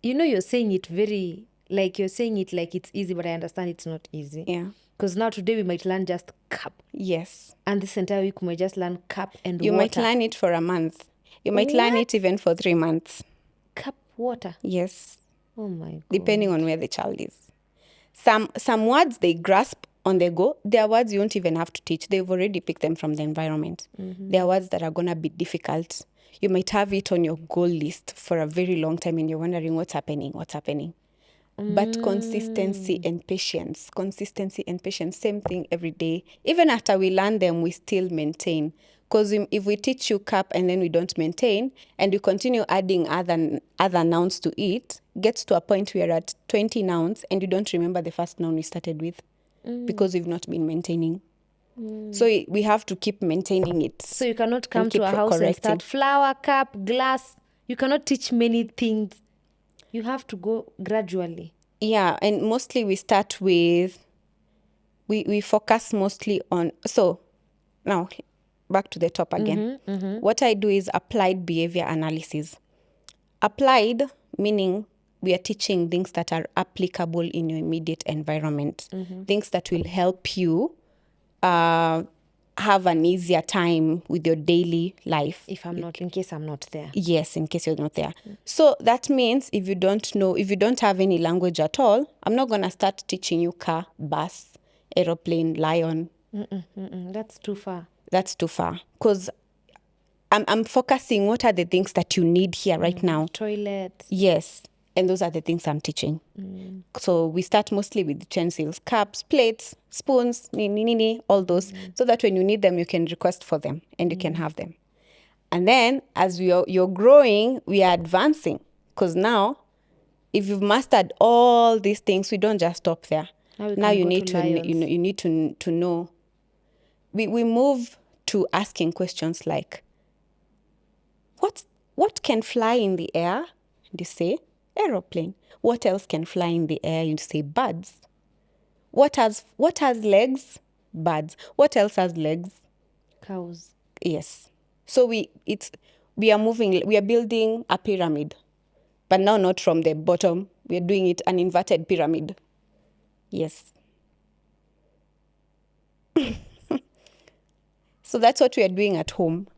[SPEAKER 1] you're saying it very, like you're saying it like it's easy, but I understand it's not easy.
[SPEAKER 2] Yeah.
[SPEAKER 1] Because now today we might learn just cup.
[SPEAKER 2] Yes.
[SPEAKER 1] And this entire week we might just learn cup and
[SPEAKER 2] You
[SPEAKER 1] water.
[SPEAKER 2] might learn it for a month. You might learn it even for 3 months.
[SPEAKER 1] Cup, water.
[SPEAKER 2] Yes.
[SPEAKER 1] Oh my God.
[SPEAKER 2] Depending on where the child is. Some words they grasp on the go. There are words you won't even have to teach. They've already picked them from the environment. There are words that are going to be difficult. You might have it on your goal list for a very long time and you're wondering what's happening. But consistency and patience, same thing every day. Even after we learn them, we still maintain. Because if we teach you cup and then we don't maintain, and we continue adding other nouns to it, gets to a point where you're at 20 nouns and you don't remember the first noun we started with, because we've not been maintaining. So we have to keep maintaining it.
[SPEAKER 1] So you cannot come to a house and start flower, cup, glass. You cannot teach many things. You have to go gradually. Yeah,
[SPEAKER 2] and mostly we start with, we focus mostly on, so now back to the top again. What I do is applied behavior analysis. Applied, meaning we are teaching things that are applicable in your immediate environment, things that will help you have an easier time with your daily life.
[SPEAKER 1] In case I'm not there.
[SPEAKER 2] Yes, in case you're not there. So that means if you don't have any language at all, I'm not going to start teaching you car, bus, aeroplane, lion.
[SPEAKER 1] That's too far.
[SPEAKER 2] Because I'm focusing what are the things that you need here right now.
[SPEAKER 1] Toilet.
[SPEAKER 2] Yes. And those are the things I'm teaching. So we start mostly with utensils, cups, plates, spoons, all those, so that when you need them, you can request for them and you can have them. And then as you're growing, we are advancing. Because now, if you've mastered all these things, we don't just stop there. Now you need to know. We move to asking questions like, what can fly in the air? You say aeroplane. What else can fly in the air? You say birds. What has legs? Birds. What else has legs?
[SPEAKER 1] Cows.
[SPEAKER 2] Yes. So we are building a pyramid, but now not from the bottom. We are doing it an inverted pyramid. Yes. So that's what we are doing at home.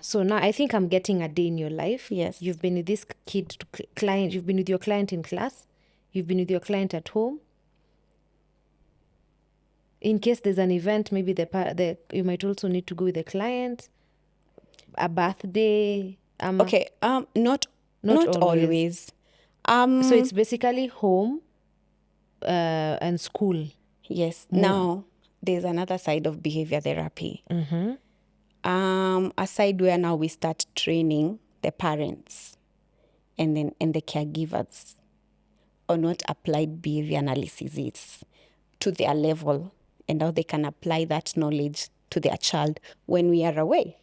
[SPEAKER 1] So now I think I'm getting a day in your life.
[SPEAKER 2] Yes.
[SPEAKER 1] You've been with this client. You've been with your client in class. You've been with your client at home. In case there's an event, maybe you might also need to go with the client. A birthday.
[SPEAKER 2] Okay. Not always.
[SPEAKER 1] So it's basically home and school.
[SPEAKER 2] Yes. Now there's another side of behavior therapy. A side where now we start training the parents and the caregivers on what applied behavior analysis is to their level and how they can apply that knowledge to their child when we are away.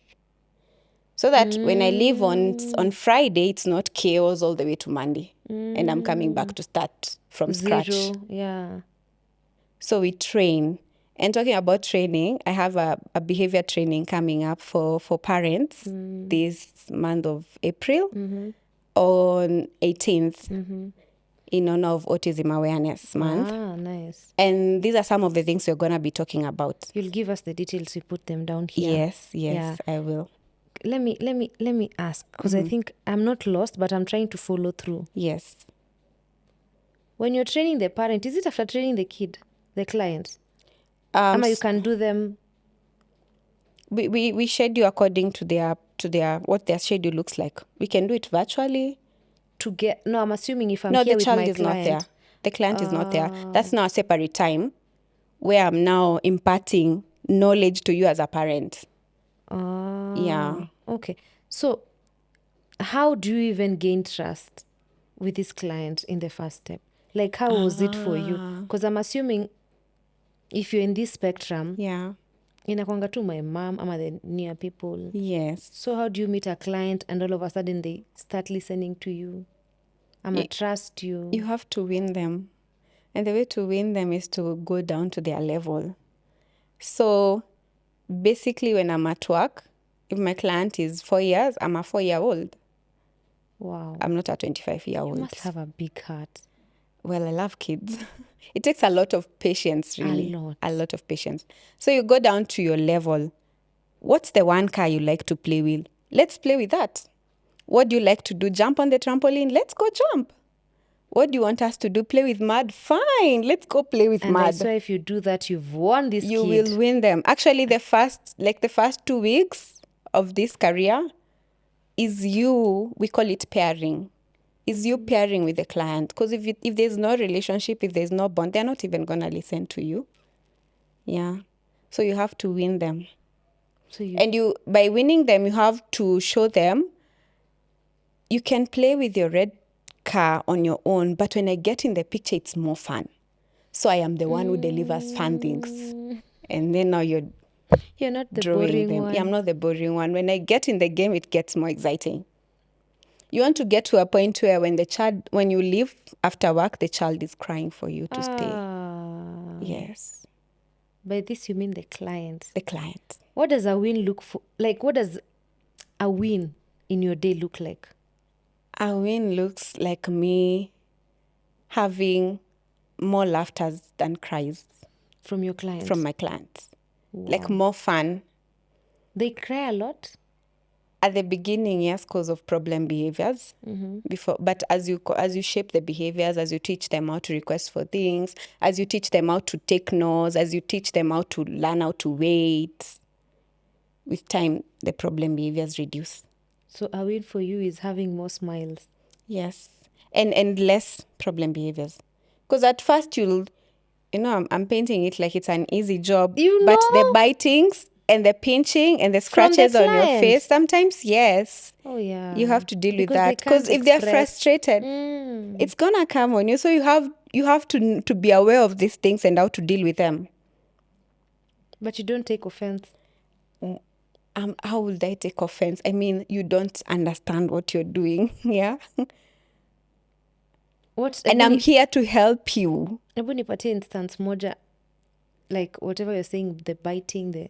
[SPEAKER 2] So that when I leave on Friday, it's not chaos all the way to Monday. And I'm coming back to start from scratch.
[SPEAKER 1] Zero, yeah.
[SPEAKER 2] So we train. And talking about training, I have a behavior training coming up for parents this month of April on 18th in honor of Autism Awareness Month.
[SPEAKER 1] Ah, nice.
[SPEAKER 2] And these are some of the things we're going to be talking about.
[SPEAKER 1] You'll give us the details. We put them down here.
[SPEAKER 2] Yes,
[SPEAKER 1] Yeah.
[SPEAKER 2] I will.
[SPEAKER 1] Let me ask, because I think I'm not lost, but I'm trying to follow through.
[SPEAKER 2] Yes.
[SPEAKER 1] When you're training the parent, is it after training the kid, the client? You can do them.
[SPEAKER 2] We schedule according to their what their schedule looks like. We can do it virtually.
[SPEAKER 1] I'm assuming if I'm here with my client. No, the
[SPEAKER 2] child is not there. The client is not there. That's now a separate time where I'm now imparting knowledge to you as a parent. Yeah.
[SPEAKER 1] Okay. So how do you even gain trust with this client in the first step? Like, how was it for you? Because I'm assuming if you're in this spectrum, inakwanga tu my mom ama the near people.
[SPEAKER 2] Yes.
[SPEAKER 1] So how do you meet a client and all of a sudden they start listening to you? Trust you.
[SPEAKER 2] You have to win them. And the way to win them is to go down to their level. So basically when I'm at work, if my client is 4 years, I'm a 4-year-old.
[SPEAKER 1] Wow.
[SPEAKER 2] I'm not a 25-year-old.
[SPEAKER 1] You must have a big heart.
[SPEAKER 2] Well, I love kids. It takes a lot of patience, really.
[SPEAKER 1] A
[SPEAKER 2] lot of patience. So you go down to your level. What's the one car you like to play with? Let's play with that. What do you like to do? Jump on the trampoline? Let's go jump. What do you want us to do? Play with mud? Fine, let's go play with mud.
[SPEAKER 1] And I swear if you do that, you've won this
[SPEAKER 2] You will win them. Actually, the first 2 weeks of this career is we call it pairing. Is you pairing with the client. Because if there's no relationship, if there's no bond, they're not even going to listen to you. Yeah. So you have to win them. By winning them, you have to show them you can play with your red car on your own, but when I get in the picture, it's more fun. So I am the one who delivers fun things. And then now you're
[SPEAKER 1] not the boring
[SPEAKER 2] them.
[SPEAKER 1] one.
[SPEAKER 2] Yeah, I'm not the boring one. When I get in the game, it gets more exciting. You want to get to a point where when you leave after work, the child is crying for you to stay. Yes.
[SPEAKER 1] By this, you mean the client.
[SPEAKER 2] The client.
[SPEAKER 1] What does a win look for? Like, what does a win in your day look like?
[SPEAKER 2] A win looks like me having more laughter than cries.
[SPEAKER 1] From your clients?
[SPEAKER 2] From my clients.
[SPEAKER 1] Wow.
[SPEAKER 2] Like more fun.
[SPEAKER 1] They cry a lot?
[SPEAKER 2] At the beginning, yes, because of problem behaviors. But as you shape the behaviors, as you teach them how to request for things, as you teach them how to take no's, as you teach them how to learn how to wait, with time, the problem behaviors reduce.
[SPEAKER 1] So a win for you is having more smiles.
[SPEAKER 2] Yes. And less problem behaviors. Because at first I'm painting it like it's an easy job. But the bitings and the pinching and the scratches on your face, sometimes, yes.
[SPEAKER 1] Oh, yeah.
[SPEAKER 2] You have to deal with that. Because if they're frustrated, it's going to come on you. So you have to be aware of these things and how to deal with them.
[SPEAKER 1] But you don't take offense.
[SPEAKER 2] how would I take offense? I mean, you don't understand what you're doing. Yeah. And I'm here to help you.
[SPEAKER 1] Hebu nipatie instance moja, like whatever you're saying, the biting,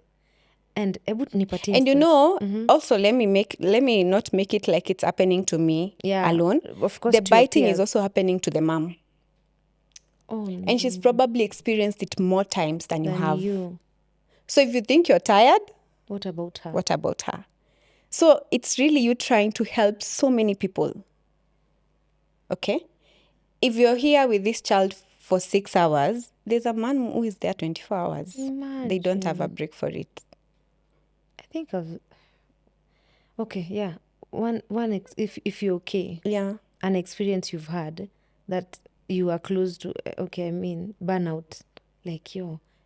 [SPEAKER 1] and hebu nipatie
[SPEAKER 2] And you
[SPEAKER 1] instance.
[SPEAKER 2] know, also let me not make it like it's happening to me alone.
[SPEAKER 1] Of course,
[SPEAKER 2] The
[SPEAKER 1] to your
[SPEAKER 2] biting is
[SPEAKER 1] peers.
[SPEAKER 2] also happening to the mom.
[SPEAKER 1] Oh, no.
[SPEAKER 2] And she's probably experienced it more times than you
[SPEAKER 1] Than
[SPEAKER 2] have.
[SPEAKER 1] you.
[SPEAKER 2] So if you think you're tired,
[SPEAKER 1] What about her?
[SPEAKER 2] what about her? So it's really you trying to help so many people. Okay? If you're here with this child for 6 hours, there's a man who is there 24 hours. They don't have a break for it.
[SPEAKER 1] I think of... Okay, yeah. If you're okay.
[SPEAKER 2] Yeah.
[SPEAKER 1] An experience you've had that you are close to, okay, I mean, burnout. Like,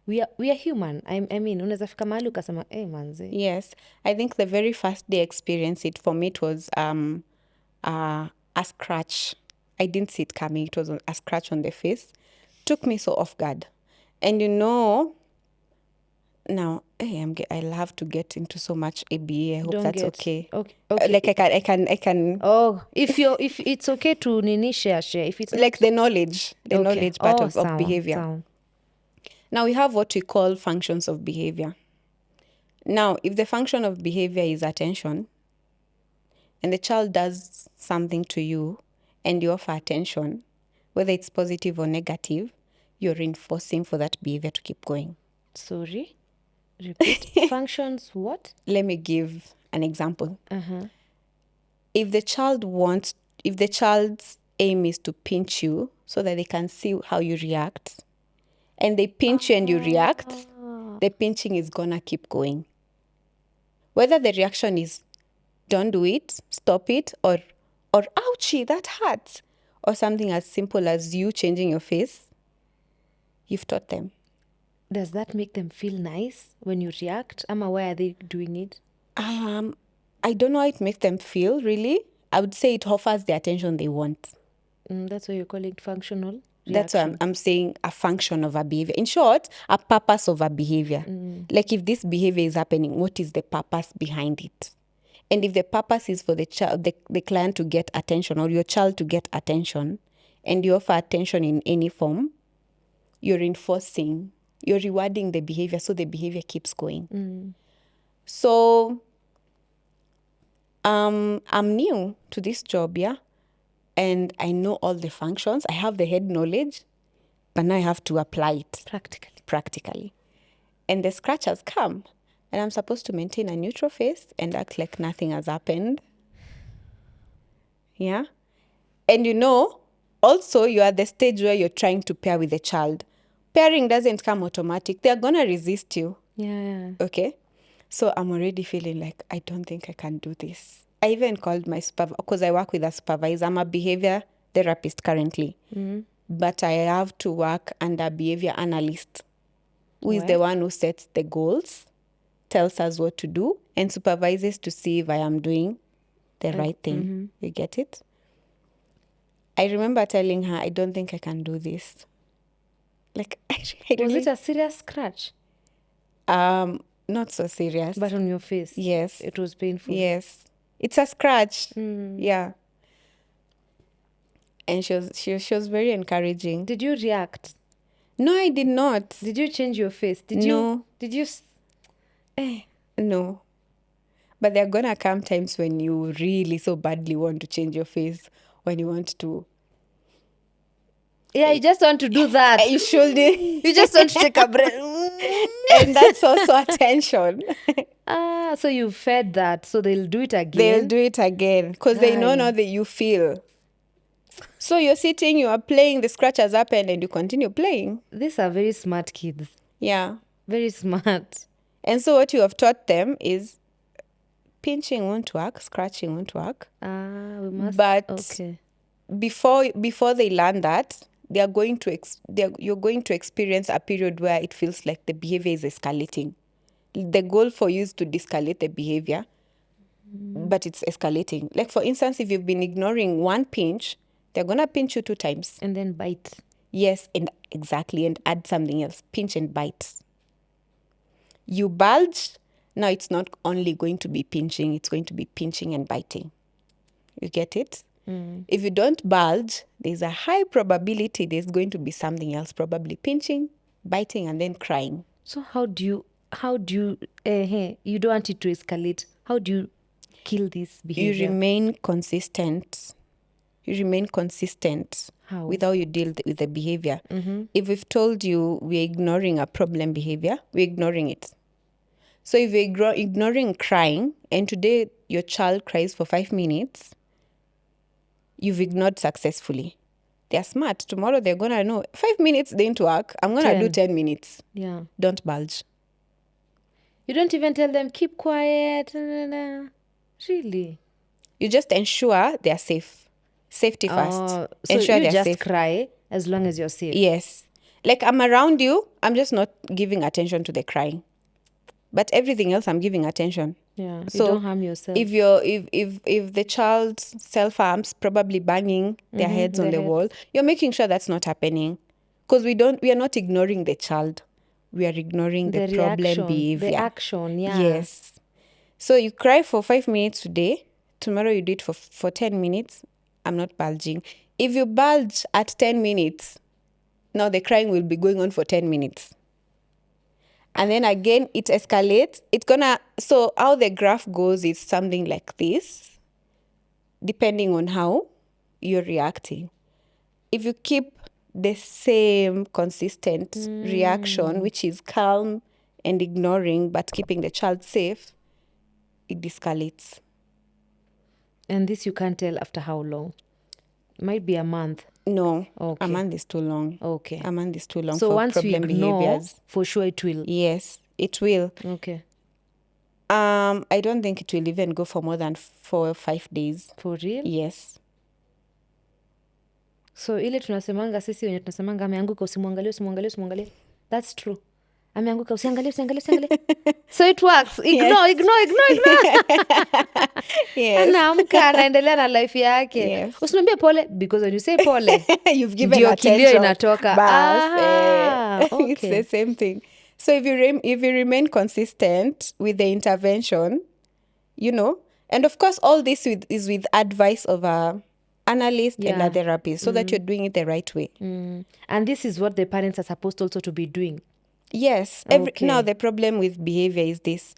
[SPEAKER 1] we are human. I mean, unaweza fika mahali ukasema, manze.
[SPEAKER 2] Yes. I think the very first day I experienced it, for me, it was a scratch. I didn't see it coming. It was a scratch on the face. Took me so off guard. And you know, now I love to get into so much ABA. I hope that's okay.
[SPEAKER 1] Okay.
[SPEAKER 2] Like I can.
[SPEAKER 1] Oh, if it's okay to share. If it's
[SPEAKER 2] like
[SPEAKER 1] not,
[SPEAKER 2] the knowledge part of behavior.
[SPEAKER 1] Sound.
[SPEAKER 2] Now we have what we call functions of behavior. Now, if the function of behavior is attention, and the child does something to you, and you offer attention, whether it's positive or negative, you're reinforcing for that behavior to keep going.
[SPEAKER 1] Sorry? Repeat. Functions what?
[SPEAKER 2] Let me give an example. If the child's aim is to pinch you so that they can see how you react, and they pinch you and you react, the pinching is gonna keep going. Whether the reaction is don't do it, stop it, or ouchie, that hurts, or something as simple as you changing your face, you've taught them.
[SPEAKER 1] Does that make them feel nice when you react? Why are they doing it?
[SPEAKER 2] I don't know how it makes them feel, really. I would say it offers the attention they want.
[SPEAKER 1] That's why you're calling it functional reaction.
[SPEAKER 2] That's why I'm saying a function of a behavior. In short, a purpose of a behavior. Like if this behavior is happening, what is the purpose behind it? And if the purpose is for the child, the client to get attention, or your child to get attention, and you offer attention in any form, you're reinforcing, you're rewarding the behavior, so the behavior keeps going. So I'm new to this job, yeah? And I know all the functions. I have the head knowledge, but now I have to apply it. Practically. And the scratch has come. And I'm supposed to maintain a neutral face and act like nothing has happened. Yeah? And you know, also you're at the stage where you're trying to pair with the child. Pairing doesn't come automatic. They're going to resist you.
[SPEAKER 1] Yeah.
[SPEAKER 2] Okay? So I'm already feeling like, I don't think I can do this. I even called my supervisor, because I work with a supervisor. I'm a behavior therapist currently. But I have to work under a behavior analyst, who is the one who sets the goals, tells us what to do, and supervises to see if I am doing the right thing. You get it? I remember telling her, I don't think I can do this. Like, I
[SPEAKER 1] Was it a serious scratch?
[SPEAKER 2] Not so serious.
[SPEAKER 1] But on your face?
[SPEAKER 2] Yes.
[SPEAKER 1] It was painful?
[SPEAKER 2] Yes. It's a scratch. Yeah. And she was very encouraging.
[SPEAKER 1] Did you react?
[SPEAKER 2] No, I did not.
[SPEAKER 1] Did you change your face?
[SPEAKER 2] No.
[SPEAKER 1] Did you...
[SPEAKER 2] No. But there are going to come times when you really so badly want to change your face, when you want to...
[SPEAKER 1] Yeah, you just want to do that.
[SPEAKER 2] You should.
[SPEAKER 1] You just want to take a breath.
[SPEAKER 2] And that's also attention.
[SPEAKER 1] So you fed that, so they'll do it again?
[SPEAKER 2] They'll do it again, because they know now that you feel. So you're sitting, you are playing, the scratch has happened, and you continue playing.
[SPEAKER 1] These are very smart kids.
[SPEAKER 2] Yeah.
[SPEAKER 1] Very smart. And
[SPEAKER 2] so what you have taught them is pinching won't work, scratching won't work.
[SPEAKER 1] We must.
[SPEAKER 2] But
[SPEAKER 1] okay.
[SPEAKER 2] Before they learn that, you're going to experience a period where it feels like the behavior is escalating. The goal for you is to de-escalate the behavior, but it's escalating. Like, for instance, if you've been ignoring one pinch, they're going to pinch you 2 times.
[SPEAKER 1] And then bite.
[SPEAKER 2] Yes, and exactly, and add something else. Pinch and bite. You bulge, Now it's not only going to be pinching, it's going to be pinching and biting. You get it? If you don't bulge, there's a high probability there's going to be something else, probably pinching, biting, and then crying.
[SPEAKER 1] So how do you you don't want it to escalate? How do you kill this behavior?
[SPEAKER 2] You remain consistent.
[SPEAKER 1] How?
[SPEAKER 2] With how you deal with the behavior. If we've told you we're ignoring a problem behavior, we're ignoring it. So if you're ignoring crying, and today your child cries for 5 minutes, you've ignored successfully. They're smart. Tomorrow they're going to know 5 minutes didn't work. I'm going to do 10 minutes.
[SPEAKER 1] Yeah.
[SPEAKER 2] Don't bulge.
[SPEAKER 1] You don't even tell them, keep quiet. Really?
[SPEAKER 2] You just ensure they're safe. Safety first.
[SPEAKER 1] So
[SPEAKER 2] ensure
[SPEAKER 1] you
[SPEAKER 2] they're
[SPEAKER 1] just
[SPEAKER 2] safe.
[SPEAKER 1] cry as long as you're safe.
[SPEAKER 2] Yes. Like I'm around you, I'm just not giving attention to the crying. But everything else I'm giving attention.
[SPEAKER 1] Yeah.
[SPEAKER 2] So
[SPEAKER 1] you don't harm yourself.
[SPEAKER 2] If the child self-harms, probably banging their heads on the wall, you're making sure that's not happening. Because we are not ignoring the child. We are ignoring the problem
[SPEAKER 1] reaction,
[SPEAKER 2] behavior.
[SPEAKER 1] The action, yeah.
[SPEAKER 2] Yes. So you cry for 5 minutes today. Tomorrow you do it for 10 minutes. I'm not bulging. If you bulge at 10 minutes, now the crying will be going on for 10 minutes. And then again, it escalates. So how the graph goes is something like this, depending on how you're reacting. If you keep the same consistent reaction, which is calm and ignoring, but keeping the child safe, it escalates.
[SPEAKER 1] And this you can't tell after how long? It might be a month.
[SPEAKER 2] No,
[SPEAKER 1] Okay.
[SPEAKER 2] a month is too long.
[SPEAKER 1] Okay.
[SPEAKER 2] A month is too long
[SPEAKER 1] So
[SPEAKER 2] for
[SPEAKER 1] once you
[SPEAKER 2] problem
[SPEAKER 1] ignore,
[SPEAKER 2] behaviors.
[SPEAKER 1] for sure it will.
[SPEAKER 2] Yes, it will.
[SPEAKER 1] Okay.
[SPEAKER 2] I don't think it will even go for more than 4 or 5 days.
[SPEAKER 1] For real?
[SPEAKER 2] Yes.
[SPEAKER 1] So ile tunasemanga sisi wenye tunasemanga ameanguka usimwangalie. That's true. Ameanguka usiangalie. So it works. Ignore.
[SPEAKER 2] Yes.
[SPEAKER 1] Anaamka anaendelea na life yake.
[SPEAKER 2] Yes.
[SPEAKER 1] Usiniambie pole because when you say pole,
[SPEAKER 2] you've given
[SPEAKER 1] ndio
[SPEAKER 2] attention.
[SPEAKER 1] kilio inatoka.
[SPEAKER 2] Okay. It's the same thing. So if you remain consistent with the intervention, and of course all this is with advice of a analyst and a therapist, so that you're doing it the right way.
[SPEAKER 1] And this is what the parents are supposed also to be doing.
[SPEAKER 2] Yes. Now the problem with behavior is this.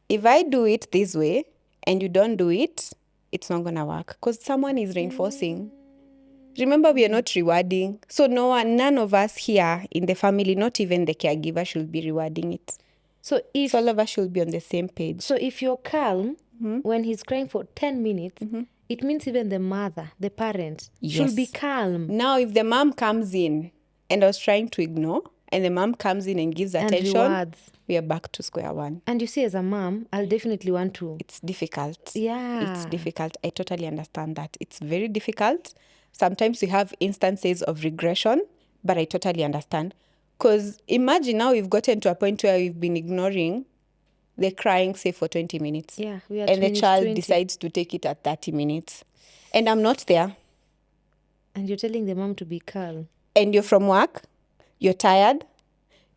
[SPEAKER 2] If I do it this way and you don't do it, it's not going to work because someone is reinforcing. Remember, we are not rewarding. So none of us here in the family, not even the caregiver, should be rewarding it. So all of us should be on the same page.
[SPEAKER 1] So if you're calm when he's crying for 10 minutes, it means even the mother, the parent, should be calm.
[SPEAKER 2] Now, if the mom comes in and I was trying to ignore, and the mom comes in and gives attention,
[SPEAKER 1] rewards.
[SPEAKER 2] We are back to square one.
[SPEAKER 1] And you see, as a mom, I'll definitely want to.
[SPEAKER 2] It's difficult.
[SPEAKER 1] Yeah.
[SPEAKER 2] It's difficult. I totally understand that. It's very difficult. Sometimes we have instances of regression, but I totally understand. Because imagine now we've gotten to a point where we've been ignoring the crying, say, for 20 minutes.
[SPEAKER 1] Yeah, we are
[SPEAKER 2] and the child
[SPEAKER 1] 20.
[SPEAKER 2] decides to take it at 30 minutes. And I'm not there.
[SPEAKER 1] And you're telling the mom to be calm.
[SPEAKER 2] And you're from work. You're tired.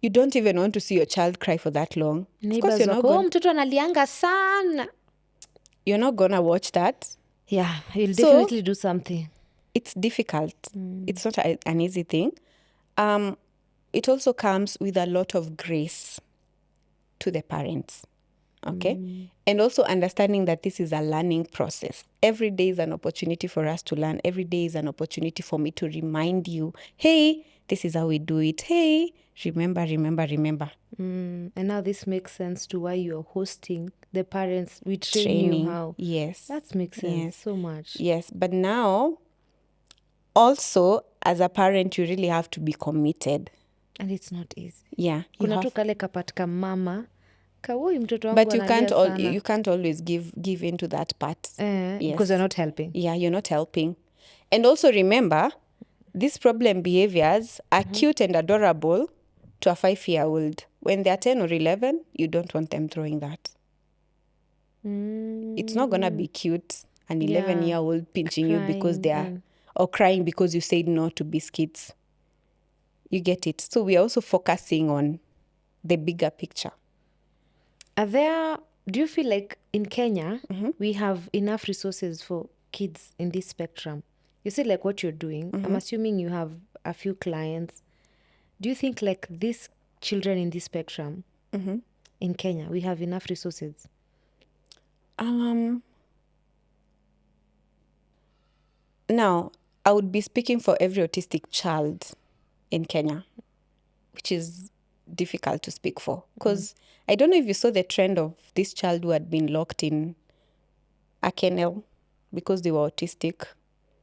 [SPEAKER 2] You don't even want to see your child cry for that long.
[SPEAKER 1] Neighbors wako, mtoto analianga sana.
[SPEAKER 2] You're not going to watch that.
[SPEAKER 1] Yeah, you'll definitely do something.
[SPEAKER 2] It's difficult. It's not an easy thing. It also comes with a lot of grace to the parents. Okay? And also understanding that this is a learning process. Every day is an opportunity for us to learn. Every day is an opportunity for me to remind you, hey, this is how we do it. Hey, remember.
[SPEAKER 1] And now this makes sense to why you're hosting the parents. We train you how.
[SPEAKER 2] Yes.
[SPEAKER 1] That makes sense so much.
[SPEAKER 2] Yes, but now, also, as a parent, you really have to be committed.
[SPEAKER 1] And it's not easy.
[SPEAKER 2] Yeah.
[SPEAKER 1] Kuna tu kale kapatika mama. Kawoi mtoto wangu
[SPEAKER 2] But you can't always give into that part.
[SPEAKER 1] Yes. Because you're not helping.
[SPEAKER 2] Yeah, you're not helping. And also remember, these problem behaviors are cute and adorable to a 5-year-old. When they're 10 or 11, you don't want them throwing that. It's not going to be cute, an 11-year-old pinching you because or crying because you said no to biscuits. You get it. So we are also focusing on the bigger picture.
[SPEAKER 1] Do you feel like in Kenya, we have enough resources for kids in this spectrum? You see, like what you're doing, I'm assuming you have a few clients. Do you think like these children in this spectrum in Kenya, we have enough resources?
[SPEAKER 2] Now, I would be speaking for every autistic child in Kenya, which is difficult to speak for. Because I don't know if you saw the trend of this child who had been locked in a kennel because they were autistic.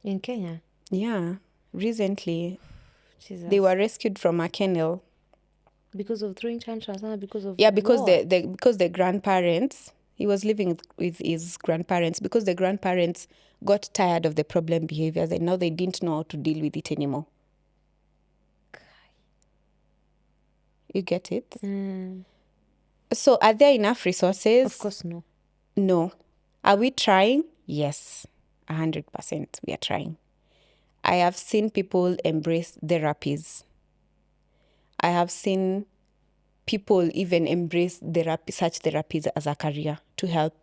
[SPEAKER 1] In Kenya?
[SPEAKER 2] Yeah, recently
[SPEAKER 1] Jesus.
[SPEAKER 2] they were rescued from a kennel.
[SPEAKER 1] Because of throwing tantrums, not because of
[SPEAKER 2] Because
[SPEAKER 1] what?
[SPEAKER 2] because the grandparents, he was living with his grandparents, because the grandparents got tired of the problem behaviors and now they didn't know how to deal with it anymore. You get it? So are there enough resources?
[SPEAKER 1] Of course, no.
[SPEAKER 2] No. Are we trying? Yes, 100% we are trying. I have seen people embrace therapies. I have seen people even embrace such therapies as a career to help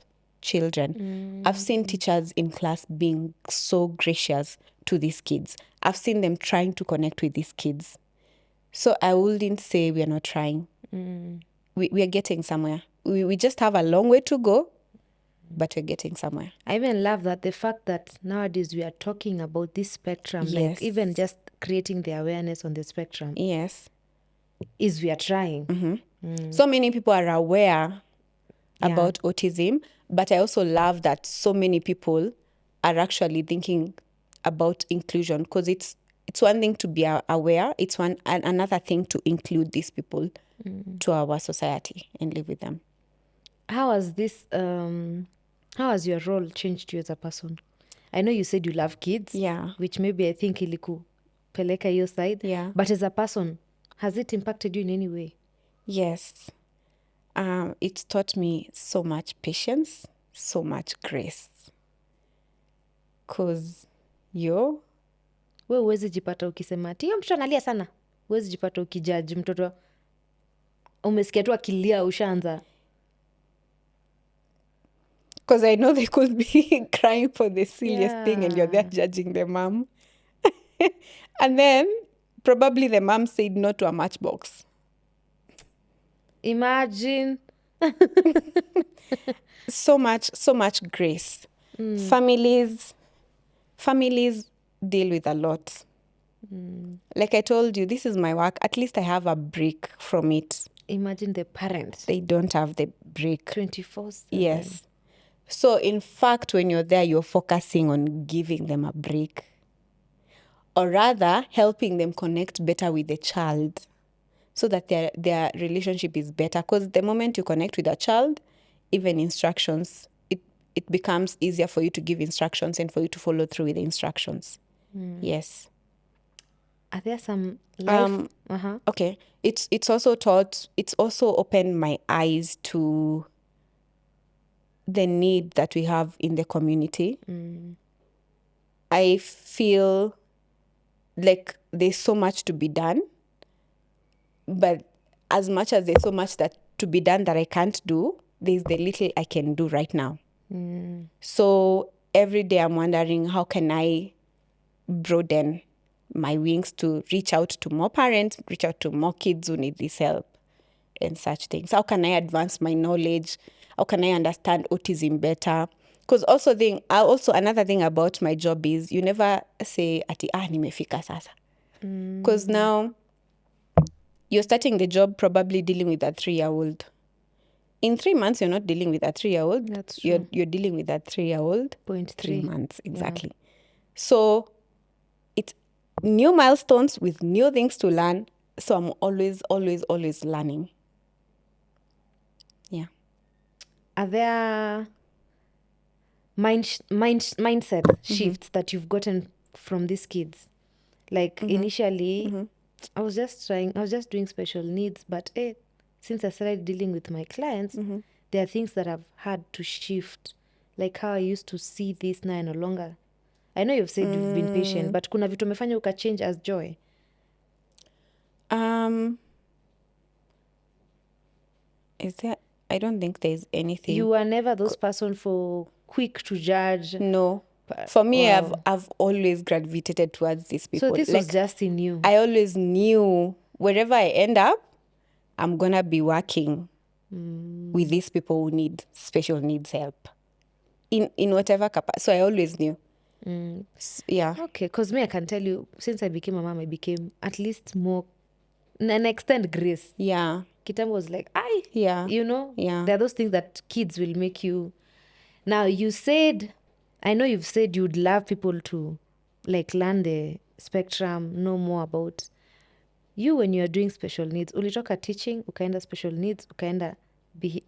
[SPEAKER 2] children. I've seen teachers in class being so gracious to these kids. I've seen them trying to connect with these kids. So I wouldn't say we are not trying. We are getting somewhere. We just have a long way to go, but we're getting somewhere.
[SPEAKER 1] I even love that the fact that nowadays we are talking about this spectrum,
[SPEAKER 2] Yes.
[SPEAKER 1] like even just creating the awareness on the spectrum,
[SPEAKER 2] Yes.
[SPEAKER 1] is we are trying.
[SPEAKER 2] So many people are aware about autism, but I also love that so many people are actually thinking about inclusion, because it's one thing to be aware, it's another thing to include these people to our society and live with them.
[SPEAKER 1] How has this how has your role changed you as a person? I know you said you love kids, which maybe I think ilikupeleka your side, but as a person, has it impacted you in any way?
[SPEAKER 2] Yes. It's taught me so much patience, so much grace. Because
[SPEAKER 1] we huwezi jipata ukisema ati hiyo mtoto analia sana. Huwezi jipata ukijaji mtoto, umesikia tu akilia ushaanza.
[SPEAKER 2] Because I know they could be crying for the silliest thing and you're there judging the mom. And then probably the mom said no to a matchbox.
[SPEAKER 1] Imagine.
[SPEAKER 2] So much grace. Families deal with a lot. Like I told you, this is my work. At least I have a break from it.
[SPEAKER 1] Imagine the parents.
[SPEAKER 2] They don't have the break.
[SPEAKER 1] 24/7.
[SPEAKER 2] Yes. So in fact, when you're there, you're focusing on giving them a break. Or rather, helping them connect better with the child so that their relationship is better. Because the moment you connect with a child, even instructions, it becomes easier for you to give instructions and for you to follow through with the instructions. Yes.
[SPEAKER 1] Are there some life?
[SPEAKER 2] Okay. It's also opened my eyes to the need that we have in the community. I feel like there's so much to be done, but as much as there's so much that to be done that I can't do, there's the little I can do right now. So every day I'm wondering, how can I broaden my wings to reach out to more parents, reach out to more kids who need this help and such things? How can I advance my knowledge? How can I understand autism better? Because also another thing about my job is you never say ati nimefika sasa. Because now you're starting the job probably dealing with a 3-year-old. In 3 months, you're not dealing with a 3-year-old.
[SPEAKER 1] That's true.
[SPEAKER 2] You're dealing with a 3-year-old.
[SPEAKER 1] 0.3
[SPEAKER 2] months, exactly. So it's new milestones with new things to learn. So I'm always learning. Yeah.
[SPEAKER 1] Are there mindset shifts that you've gotten from these kids? Like initially, I was just doing special needs, but since I started dealing with my clients, there are things that I've had to shift. Like how I used to see this now, no longer. I know you've said you've been patient, but kuna vitu umefanya uka change as Joy?
[SPEAKER 2] Is there I don't think there's anything.
[SPEAKER 1] You were never those person for quick to judge.
[SPEAKER 2] No. For me, I've always gravitated towards these people.
[SPEAKER 1] So this was just in you.
[SPEAKER 2] I always knew wherever I end up, I'm going to be working with these people who need special needs help in whatever capacity. So I always knew. Yeah.
[SPEAKER 1] Okay, because me, I can tell you, since I became a mom, I became at least more, an extent grace.
[SPEAKER 2] Yeah.
[SPEAKER 1] Kitambo was like,
[SPEAKER 2] Yeah.
[SPEAKER 1] you know,
[SPEAKER 2] Yeah.
[SPEAKER 1] there are those things that kids will make you. Now, you said, I know you've said you'd love people to like learn the spectrum, know more about you when you're doing special needs. Ulitoka teaching, ukaenda special needs, ukaenda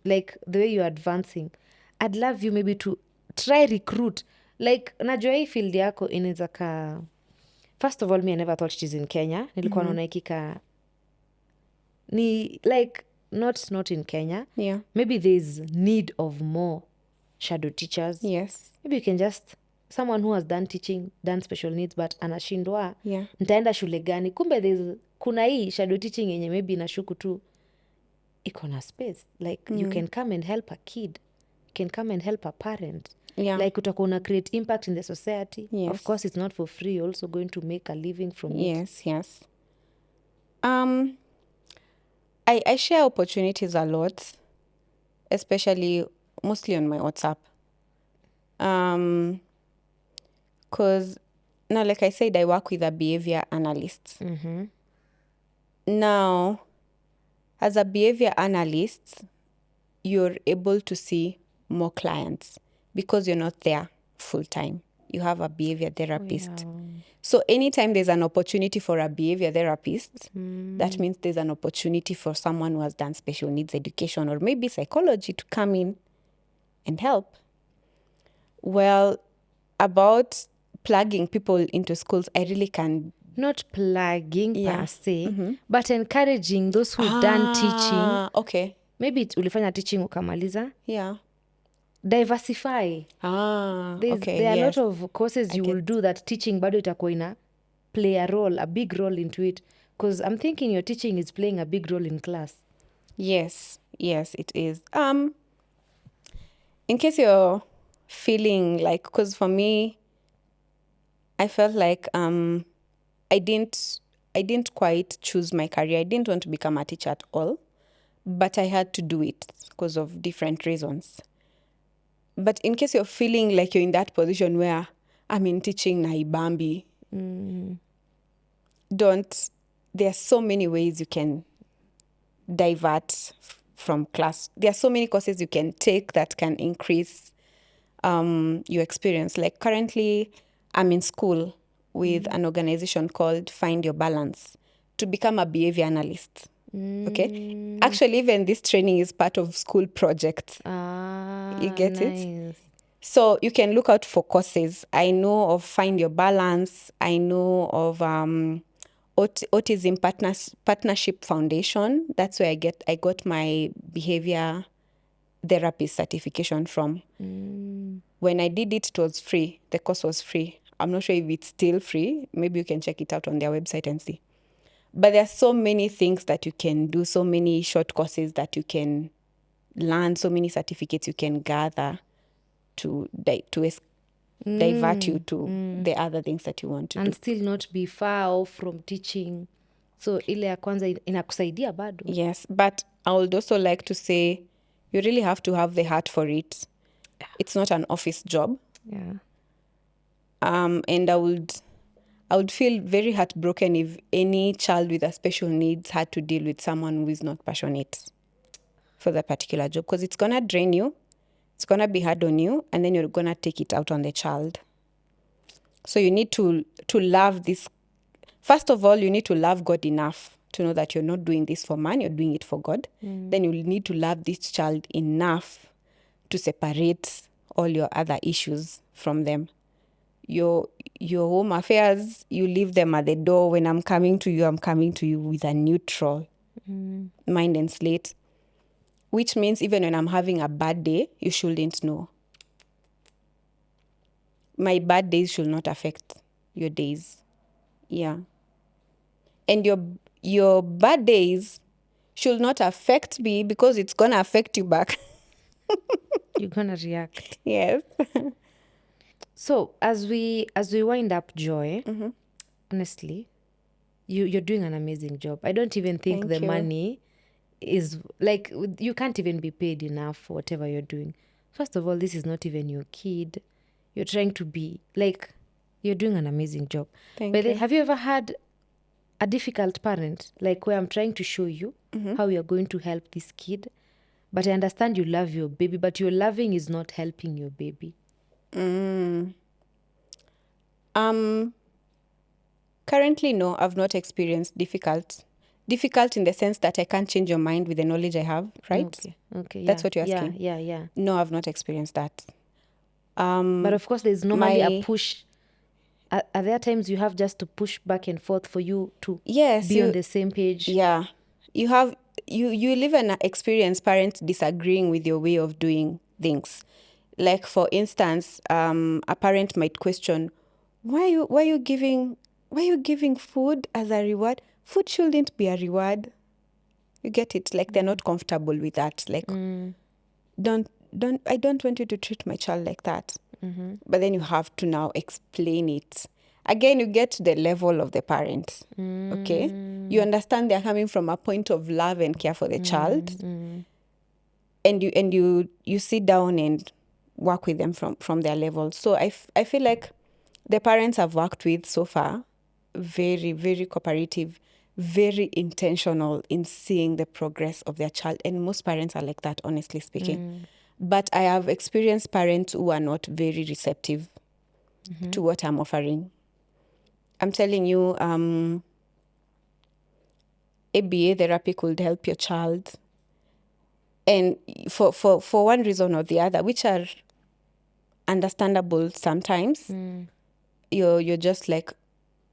[SPEAKER 1] like the way you're advancing. I'd love you maybe to try recruit. Like, najua hii field yako inaweza ka. First of all, me, I never thought it is in Kenya. Nilikuwa naona ikika ni like not in Kenya.
[SPEAKER 2] Yeah.
[SPEAKER 1] Maybe there's need of more shadow teachers.
[SPEAKER 2] Yes.
[SPEAKER 1] Maybe you can just someone who has done teaching, done special needs, but anashindwa
[SPEAKER 2] Yeah.
[SPEAKER 1] nitaenda shule gani. Kumbe kuna hii shadow teaching yenye maybe inashuku tu iko na space. Like you can come and help a kid. You can come and help a parent.
[SPEAKER 2] Yeah.
[SPEAKER 1] Like utakuwa una create impact in the society.
[SPEAKER 2] Yes.
[SPEAKER 1] Of course, it's not for free. You're also going to make a living from it.
[SPEAKER 2] Yes. I share opportunities a lot, especially mostly on my WhatsApp. Because now, like I said, I work with a behavior analyst. Now, as a behavior analyst, you're able to see more clients because you're not there full time. You have a behavior therapist. So anytime there's an opportunity for a behavior therapist, that means there's an opportunity for someone who has done special needs education or maybe psychology to come in and help. Well, about plugging people into schools, I really can.
[SPEAKER 1] Not plugging per se, but encouraging those who've done teaching.
[SPEAKER 2] Okay.
[SPEAKER 1] Maybe ulifanya teaching ukamaliza.
[SPEAKER 2] Yeah.
[SPEAKER 1] Diversify.
[SPEAKER 2] Okay.
[SPEAKER 1] There are a lot of courses you will do that teaching bado itakuwa ina play a big role into it. Because I'm thinking your teaching is playing a big role in class.
[SPEAKER 2] Yes, it is. In case you're feeling like, because for me, I felt like I didn't quite choose my career. I didn't want to become a teacher at all, but I had to do it because of different reasons. But in case you're feeling like you're in that position where I'm in teaching na ibambi, there are so many ways you can divert from class. There are so many courses you can take that can increase your experience. Like currently, I'm in school with an organization called Find Your Balance to become a behavior analyst. Okay? Actually, even this training is part of school projects. You get it? So you can look out for courses. I know of Find Your Balance. I know of Autism Partnership Foundation. That's where I got my behavior therapy certification from. When I did it, it was free. The course was free. I'm not sure if it's still free. Maybe you can check it out on their website and see. But there are so many things that you can do, so many short courses that you can learn, so many certificates you can gather to divert you to the other things that you want to do.
[SPEAKER 1] And still not be far off from teaching. So ile ya kwanza inakusaidia bado.
[SPEAKER 2] Yes, but I would also like to say you really have to have the heart for it. It's not an office job.
[SPEAKER 1] Yeah.
[SPEAKER 2] And I would feel very heartbroken if any child with a special needs had to deal with someone who is not passionate for that particular job, because it's going to drain you, it's going to be hard on you, and then you're going to take it out on the child. So you need to love this. First of all, you need to love God enough to know that you're not doing this for man, you're doing it for God. Then you need to love this child enough to separate all your other issues from them. Your home affairs, you leave them at the door. When I'm coming to you with a neutral mind and slate, which means even when I'm having a bad day, you shouldn't know. My bad days should not affect your days. Yeah. And your bad days should not affect me because it's going to affect you back.
[SPEAKER 1] You're gonna react.
[SPEAKER 2] Yes.
[SPEAKER 1] So as we wind up, Joy, honestly, you're doing an amazing job. I don't even think
[SPEAKER 2] Thank
[SPEAKER 1] the
[SPEAKER 2] you.
[SPEAKER 1] money is like, you can't even be paid enough for whatever you're doing. First of all, this is not even your kid. You're trying to be like, you're doing an amazing job.
[SPEAKER 2] Thank you.
[SPEAKER 1] Have you ever had a difficult parent, like where I'm trying to show you how you're going to help this kid, but I understand you love your baby, but your loving is not helping your baby?
[SPEAKER 2] Currently, no, I've not experienced difficult in the sense that I can't change your mind with the knowledge I have, right?
[SPEAKER 1] Okay, yeah.
[SPEAKER 2] That's what you're asking?
[SPEAKER 1] Yeah.
[SPEAKER 2] No, I've not experienced that.
[SPEAKER 1] But of course, there's normally a push. Are there times you have just to push back and forth for you to be on the same page?
[SPEAKER 2] Yeah. You live and experience parents disagreeing with your way of doing things. Like, for instance, a parent might question, why are you giving food as a reward? Food shouldn't be a reward. You get it? Like, they're not comfortable with that. Like, I don't want you to treat my child like that. But then you have to now explain it. Again, you get to the level of the parent. Okay? You understand they're coming from a point of love and care for the child. And you sit down and work with them from their level. So I feel like the parents I've worked with so far, very, very cooperative, very intentional in seeing the progress of their child. And most parents are like that, honestly speaking. But I have experienced parents who are not very receptive to what I'm offering. I'm telling you, ABA therapy could help your child. And for one reason or the other, which are understandable sometimes, you're just like,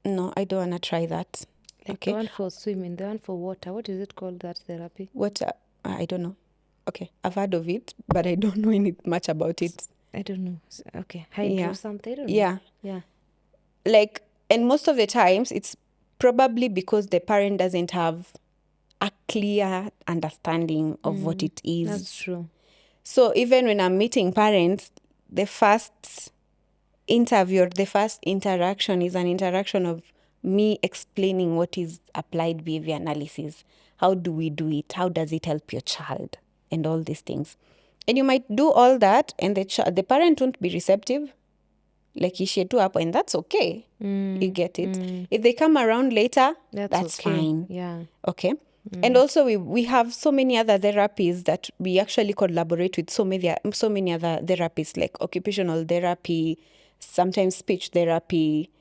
[SPEAKER 2] no, I don't want to try that.
[SPEAKER 1] Like the one for swimming, the one for water. What is it called, that therapy?
[SPEAKER 2] Water, I don't know. Okay, I've heard of it, but I don't know much about it.
[SPEAKER 1] I don't know. Okay, hydro something. I don't know. Yeah.
[SPEAKER 2] Like, and most of the times, it's probably because the parent doesn't have a clear understanding of what it is.
[SPEAKER 1] That's true.
[SPEAKER 2] So even when I'm meeting parents, the first interview or the first interaction is an interaction of me explaining what is applied behavior analysis. How do we do it? How does it help your child? And all these things. And you might do all that and the parent won't be receptive. Like, ishie tu hapo, and that's okay. You get it? If they come around later, that's
[SPEAKER 1] okay.
[SPEAKER 2] fine.
[SPEAKER 1] Yeah.
[SPEAKER 2] Okay. And also we have so many other therapies that we actually collaborate with so many other therapies, like occupational therapy, sometimes speech therapy.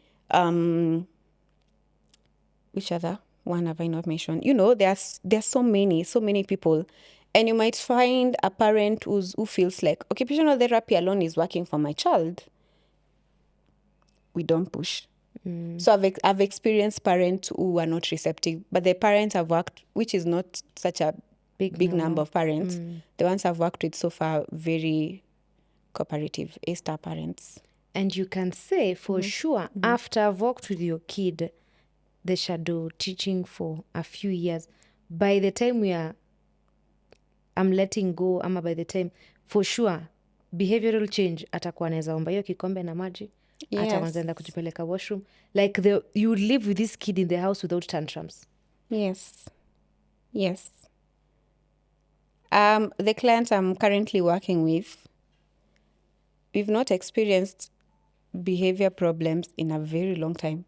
[SPEAKER 2] Which other one have I not mentioned? There's so many people. And you might find a parent who feels like occupational therapy alone is working for my child. We don't push. So I've experienced parents who are not receptive, but the parents I've worked, which is not such a big number of parents, the ones I've worked with so far, very cooperative, A-star parents.
[SPEAKER 1] And you can say for sure, after I've worked with your kid, the shadow teaching for a few years, by the time I'm letting go, ama by the time, for sure, behavioral change, atakuwa anaweza omba hiyo kikombe na maji.
[SPEAKER 2] Yes.
[SPEAKER 1] Ataanza enda kujipeleka washroom. Like you live with this kid in the house without tantrums.
[SPEAKER 2] Yes. The clients I'm currently working with, we've not experienced behavior problems in a very long time.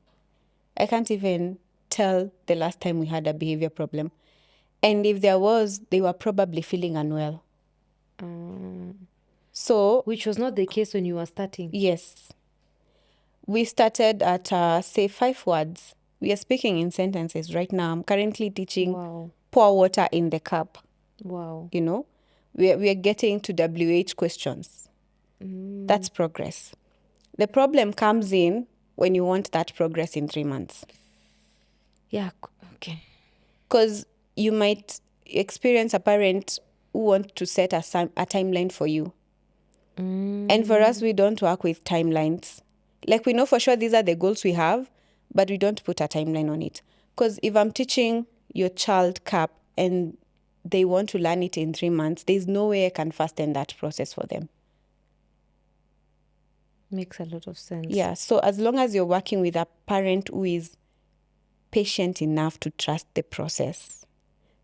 [SPEAKER 2] I can't even tell the last time we had a behavior problem. And if there was, they were probably feeling unwell. So,
[SPEAKER 1] which was not the case when you were starting.
[SPEAKER 2] Yes. We started at, say, 5 words. We are speaking in sentences right now. I'm currently teaching pour water in the cup.
[SPEAKER 1] Wow.
[SPEAKER 2] We are getting to WH questions. That's progress. The problem comes in when you want that progress in 3 months.
[SPEAKER 1] Yeah, okay.
[SPEAKER 2] Because you might experience a parent who wants to set a timeline for you. And for us, we don't work with timelines. Like, we know for sure these are the goals we have, but we don't put a timeline on it. Because if I'm teaching your child CAP and they want to learn it in 3 months, there's no way I can fasten that process for them.
[SPEAKER 1] Makes a lot of sense.
[SPEAKER 2] Yeah, so as long as you're working with a parent who is patient enough to trust the process,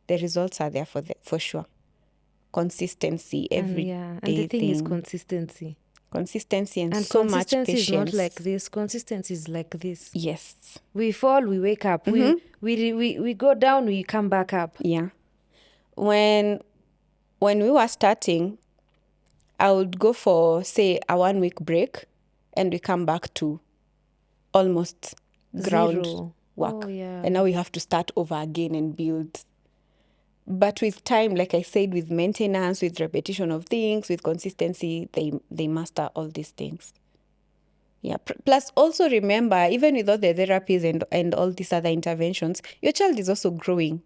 [SPEAKER 2] the results are there for sure. Consistency, every day
[SPEAKER 1] and the thing is
[SPEAKER 2] thing.
[SPEAKER 1] Consistency
[SPEAKER 2] And so much
[SPEAKER 1] consistency
[SPEAKER 2] patience.
[SPEAKER 1] is not like this. Consistency is like this.
[SPEAKER 2] Yes.
[SPEAKER 1] We fall, we wake up. We go down, we come back up.
[SPEAKER 2] Yeah. When we were starting, I would go for, say, a 1 week break, and we come back to almost ground
[SPEAKER 1] Zero.
[SPEAKER 2] work.
[SPEAKER 1] Oh, yeah.
[SPEAKER 2] And now we have to start over again and build. But with time, like I said, with maintenance, with repetition of things, with consistency, they master all these things. Yeah. Plus, also remember, even with all the therapies and all these other interventions, your child is also growing.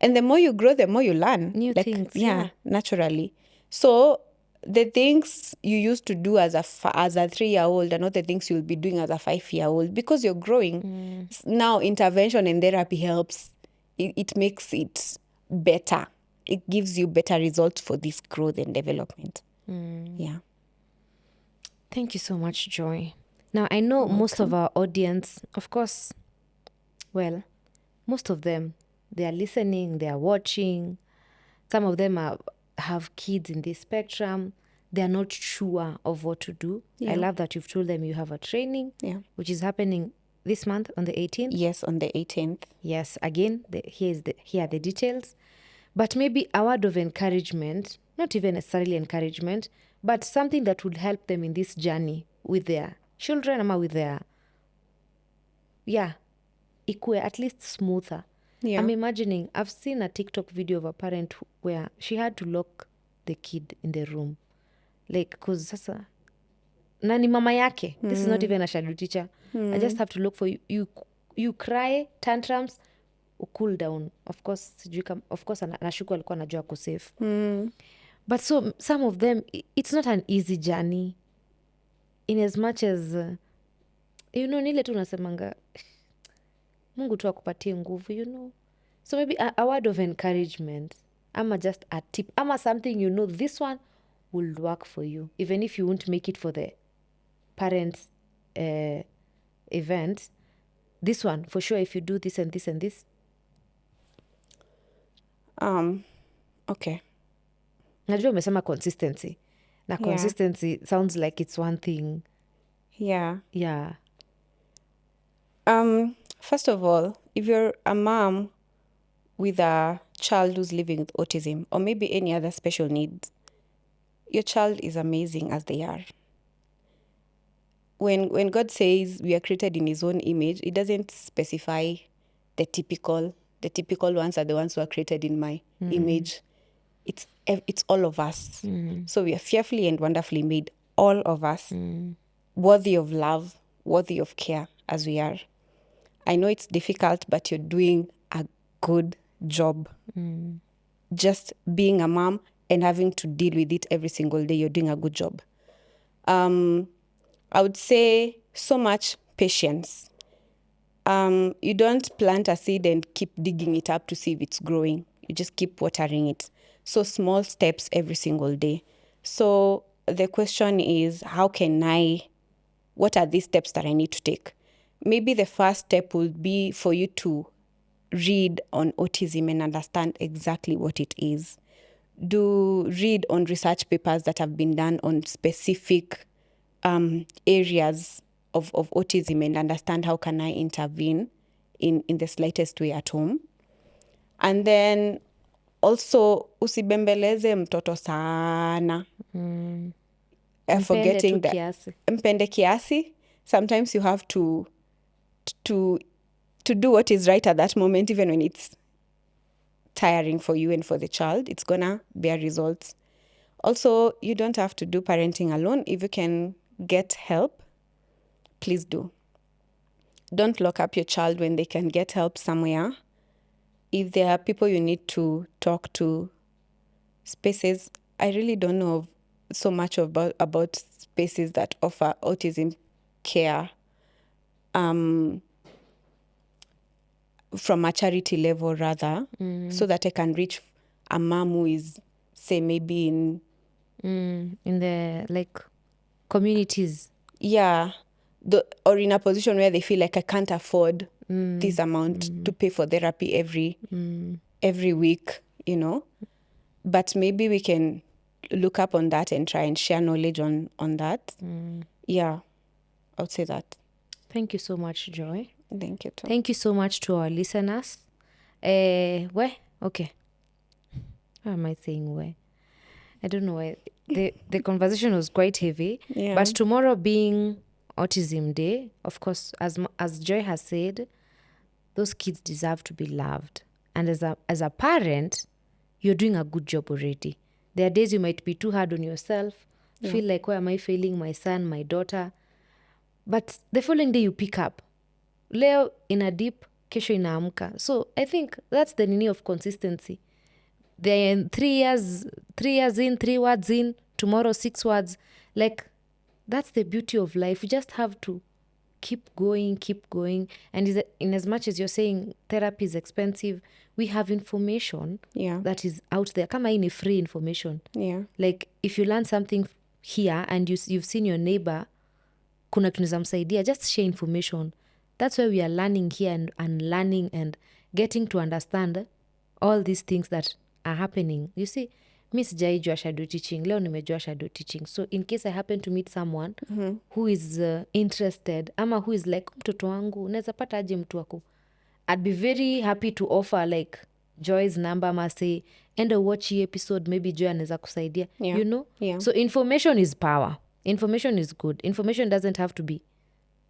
[SPEAKER 2] And the more you grow, the more you learn.
[SPEAKER 1] New things, yeah.
[SPEAKER 2] Naturally. So the things you used to do as a 3-year-old are not the things you'll be doing as a 5-year-old, because you're growing. Now, intervention and therapy helps. It makes it better. It gives you better results for this growth and development. Yeah.
[SPEAKER 1] Thank you so much, Joy. Now, I know most of our audience, of course, well, most of them, they are listening, they are watching. Some of them have kids in this spectrum. They are not sure of what to do.
[SPEAKER 2] Yeah.
[SPEAKER 1] I love that you've told them you have a training, which is happening this month on the 18th.
[SPEAKER 2] Yes, on the 18th.
[SPEAKER 1] Yes, again, here are the details. But maybe a word of encouragement, not even necessarily encouragement, but something that would help them in this journey with their children, or with their, equal, at least smoother.
[SPEAKER 2] Yeah.
[SPEAKER 1] I'm imagining, I've seen a TikTok video of a parent where she had to lock the kid in the room. Like, because sasa, nani mama yake? This is not even a shadow teacher. I just have to look for you. You cry, tantrums, cool down. Of course, anashuku alikuwa anajua ako safe. But so some of them, it's not an easy journey. In as much as, nile tu unasemanga, Mungu tu akupatie nguvu, So maybe a word of encouragement, ama just a tip, ama something, this one will work for you. Even if you won't make it for the parents' event, this one, for sure, if you do this and this and this.
[SPEAKER 2] Okay.
[SPEAKER 1] Najua umesema consistency. Na consistency sounds like it's one thing.
[SPEAKER 2] Yeah.
[SPEAKER 1] Yeah.
[SPEAKER 2] First of all, if you're a mom with a child who's living with autism, or maybe any other special needs, your child is amazing as they are. When God says we are created in his own image, it doesn't specify the typical ones are the ones who are created in my image. It's all of us. So we are fearfully and wonderfully made, all of us, worthy of love, worthy of care as we are. I know it's difficult, but you're doing a good job. Just being a mom and having to deal with it every single day, you're doing a good job. I would say so much patience. You don't plant a seed and keep digging it up to see if it's growing. You just keep watering it. So small steps every single day. So the question is, what are these steps that I need to take? Maybe the first step would be for you to read on autism and understand exactly what it is. Read on research papers that have been done on specific areas of autism and understand how can I intervene in the slightest way at home. And then also, usibembeleze mtoto sana. Forgetting that. Mpende kiasi. Sometimes you have to do what is right at that moment, even when it's tiring for you and for the child. It's gonna bear results. Also, you don't have to do parenting alone. If you can get help, please do. Don't lock up your child when they can get help somewhere. If there are people you need to talk to, spaces, I really don't know so much about spaces that offer autism care from a charity level rather, so that I can reach a mom who is, say, maybe in
[SPEAKER 1] the like communities.
[SPEAKER 2] Yeah. Or in a position where they feel like I can't afford this amount to pay for therapy every week, you know. But maybe we can look up on that and try and share knowledge on that. Yeah, I would say that.
[SPEAKER 1] Thank you so much, Joy.
[SPEAKER 2] Thank you too.
[SPEAKER 1] Thank you so much to our listeners. Okay. How am I saying where? I don't know why. The conversation was quite heavy.
[SPEAKER 2] Yeah.
[SPEAKER 1] But tomorrow being Autism Day, of course, as Joy has said, those kids deserve to be loved. And as a parent, you're doing a good job already. There are days you might be too hard on yourself, feel like, why am I failing my son, my daughter? But the following day you pick up. Leo ina dip, kesho inaamka. So I think that's the nini of consistency. They're 3 years in, 3 words in, tomorrow 6 words. Like, that's the beauty of life. You just have to keep going. And in as much as you're saying therapy is expensive, we have information that is out there. Kama hii ni free information.
[SPEAKER 2] Yeah.
[SPEAKER 1] Like, if you learn something here and you've seen your neighbor, kuna tunaweza msaidia, just share information. That's why we are learning here and learning and getting to understand all these things that are happening. You see, mi sijaijua shadow teaching. Leo nimejua shadow teaching. So in case I happen to meet someone who is interested, ama who is like, mtoto wangu, unaweza pata aje mtu wako? I'd be very happy to offer like Joy's number, ama say, enda watch hii episode, maybe Joy anaweza kusaidia.
[SPEAKER 2] Yeah.
[SPEAKER 1] You know?
[SPEAKER 2] Yeah.
[SPEAKER 1] So information is power. Information is good. Information doesn't have to be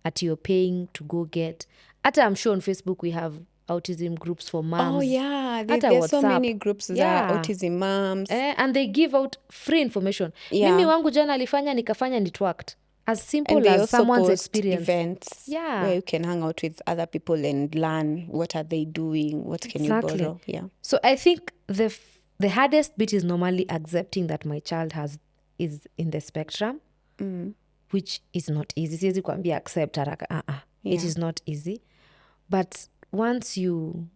[SPEAKER 1] at you're paying to go get. I'm sure on Facebook we have autism groups for moms.
[SPEAKER 2] Oh, yeah. There's so many groups that are autism moms.
[SPEAKER 1] And they give out free information.
[SPEAKER 2] Yeah.
[SPEAKER 1] Mimi wangu jana alifanya, nikafanya, and it worked. As simple
[SPEAKER 2] and they
[SPEAKER 1] as
[SPEAKER 2] also
[SPEAKER 1] someone's
[SPEAKER 2] post
[SPEAKER 1] experience.
[SPEAKER 2] Events where you can hang out with other people and learn what are they doing, what can you borrow. Yeah.
[SPEAKER 1] So I think the hardest bit is normally accepting that my child is in the spectrum, which is not easy. Siwezi kuambia accept haraka. It is not easy. But once you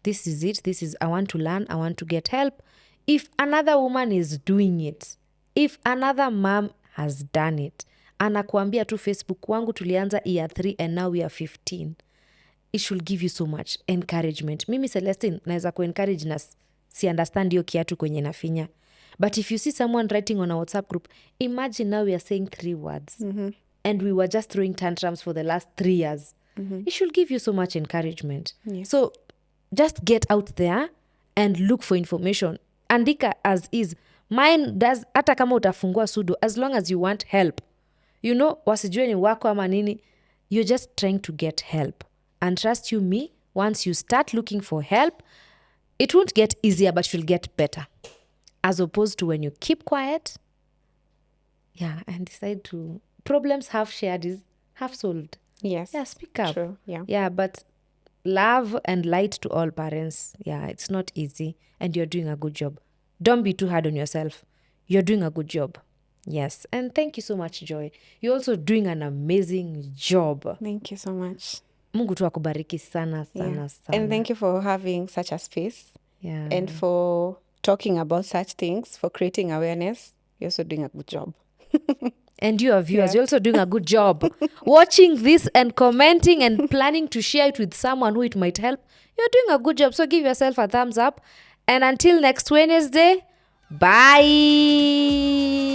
[SPEAKER 1] this is it, I want to learn, I want to get help. If another woman is doing it, if another mom has done it, anakuambia tu Facebook wangu tulianza year 3 and now we are 15, it should give you so much encouragement. Mimi Celestine naweza ku-encourage na si understand hiyo kiatu kwenye nafinya. But if you see someone writing on a WhatsApp group, imagine now we are saying 3 words and we were just throwing tantrums for the last 3 years. It should give you so much encouragement. Yes. So just get out there and look for information. Andika as is. Mine does, hata kama utafungua sudo, as long as you want help. You know, wasijue ni wako ama nini, you're just trying to get help. And trust you me, once you start looking for help, it won't get easier, but you'll get better. As opposed to when you keep quiet, and decide to, problems half shared is half solved.
[SPEAKER 2] Yes.
[SPEAKER 1] Yeah, speak up.
[SPEAKER 2] True.
[SPEAKER 1] Yeah, but love and light to all parents. Yeah, it's not easy, and you're doing a good job. Don't be too hard on yourself. You're doing a good job. Yes, and thank you so much, Joy. You're also doing an amazing job.
[SPEAKER 2] Thank you so much.
[SPEAKER 1] Mungu tu akubariki sana.
[SPEAKER 2] And thank you for having such a space.
[SPEAKER 1] Yeah.
[SPEAKER 2] And for talking about such things, for creating awareness. You're also doing a good job.
[SPEAKER 1] And you, our viewers, you're also doing a good job. Watching this and commenting and planning to share it with someone who it might help. You're doing a good job. So give yourself a thumbs up. And until next Wednesday, bye.